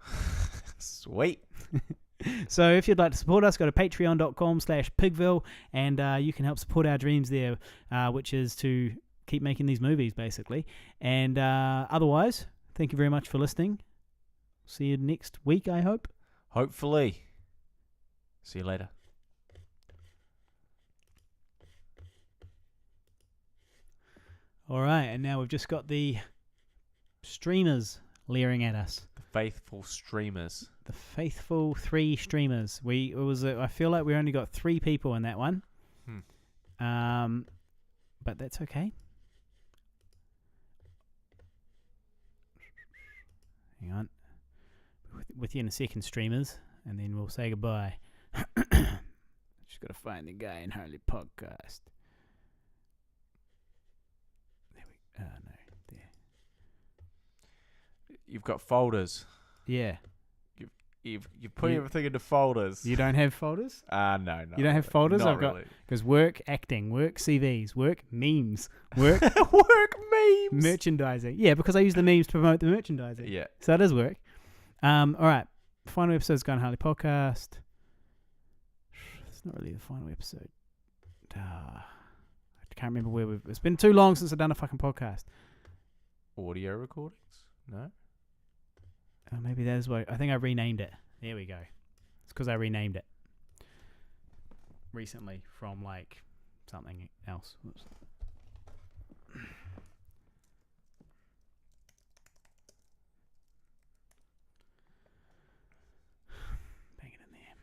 Sweet. So if you'd like to support us, go to patreon.com/Pigville and you can help support our dreams there, which is to keep making these movies, basically. And otherwise, thank you very much for listening. See you next week, I hope. Hopefully. See you later. All right, and now we've just got the streamers leering at us. The faithful streamers. The faithful 3 streamers. I feel like we only got 3 people in that one. But that's okay. Hang on. With you in a second, streamers, and then we'll say goodbye. Just got to find the guy in Harley podcast. There we no, there. You've got folders. Yeah. You've put everything into folders. You don't have folders? No. You don't have folders? I've got because work acting, work CVs, work memes, work work memes, merchandising. Yeah, because I use the memes to promote the merchandising. Yeah. So it does work. All right. Final episode's Gone Harley podcast. It's not really the final episode. I can't remember where it's been too long since I've done a fucking podcast. Audio recordings? No. Oh, maybe that is why. I think I renamed it. There we go. It's because I renamed it recently from like something else. Whoops. Bang it in there.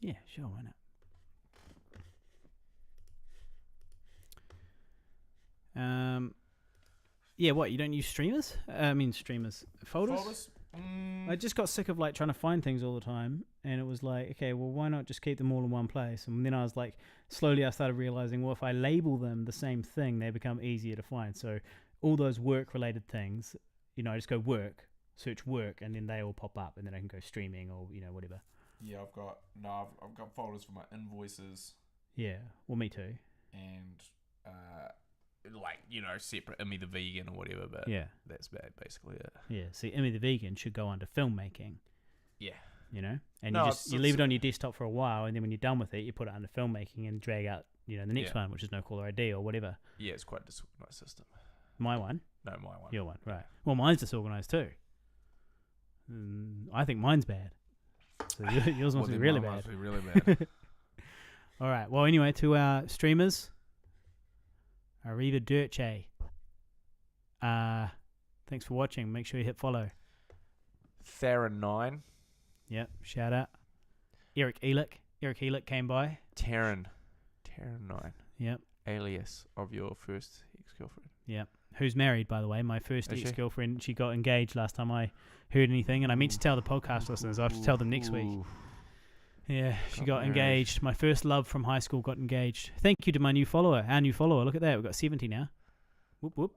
Yeah, sure, why not? Yeah, what, you don't use streamers? Folders? I just got sick of like trying to find things all the time, and it was like, okay, well, why not just keep them all in one place? And then I was like, slowly I started realizing, well, if I label them the same thing, they become easier to find. So all those work-related things, I just go work, search work, and then they all pop up, and then I can go streaming or whatever. Yeah, I've got folders for my invoices. Yeah, well, me too. And separate Immy the Vegan or whatever, but yeah, that's bad, basically it. Yeah, see, Immy the Vegan should go under filmmaking. Yeah. And you leave it on your desktop for a while, and then when you're done with it, you put it under filmmaking and drag out, the next one, which is No Caller ID or whatever. Yeah, it's quite a disorganized system. My one? No, my one. Your one, right. Well, mine's disorganized too. I think mine's bad. So yours must be really bad. Must be really bad. All right. Well, anyway, to our streamers, Arrivederci. Thanks for watching. Make sure you hit follow. Theron9. Yep. Shout out. Eric Elick came by. Terran9. Yep. Alias of your first ex-girlfriend. Yep. Who's married, by the way. My first ex-girlfriend. She got engaged last time I heard anything, and I meant to tell the podcast listeners. I have to tell them next week. Yeah, she got engaged. My first love from high school got engaged. Thank you to my new follower. Our new follower. Look at that. We've got 70 now. Whoop, whoop.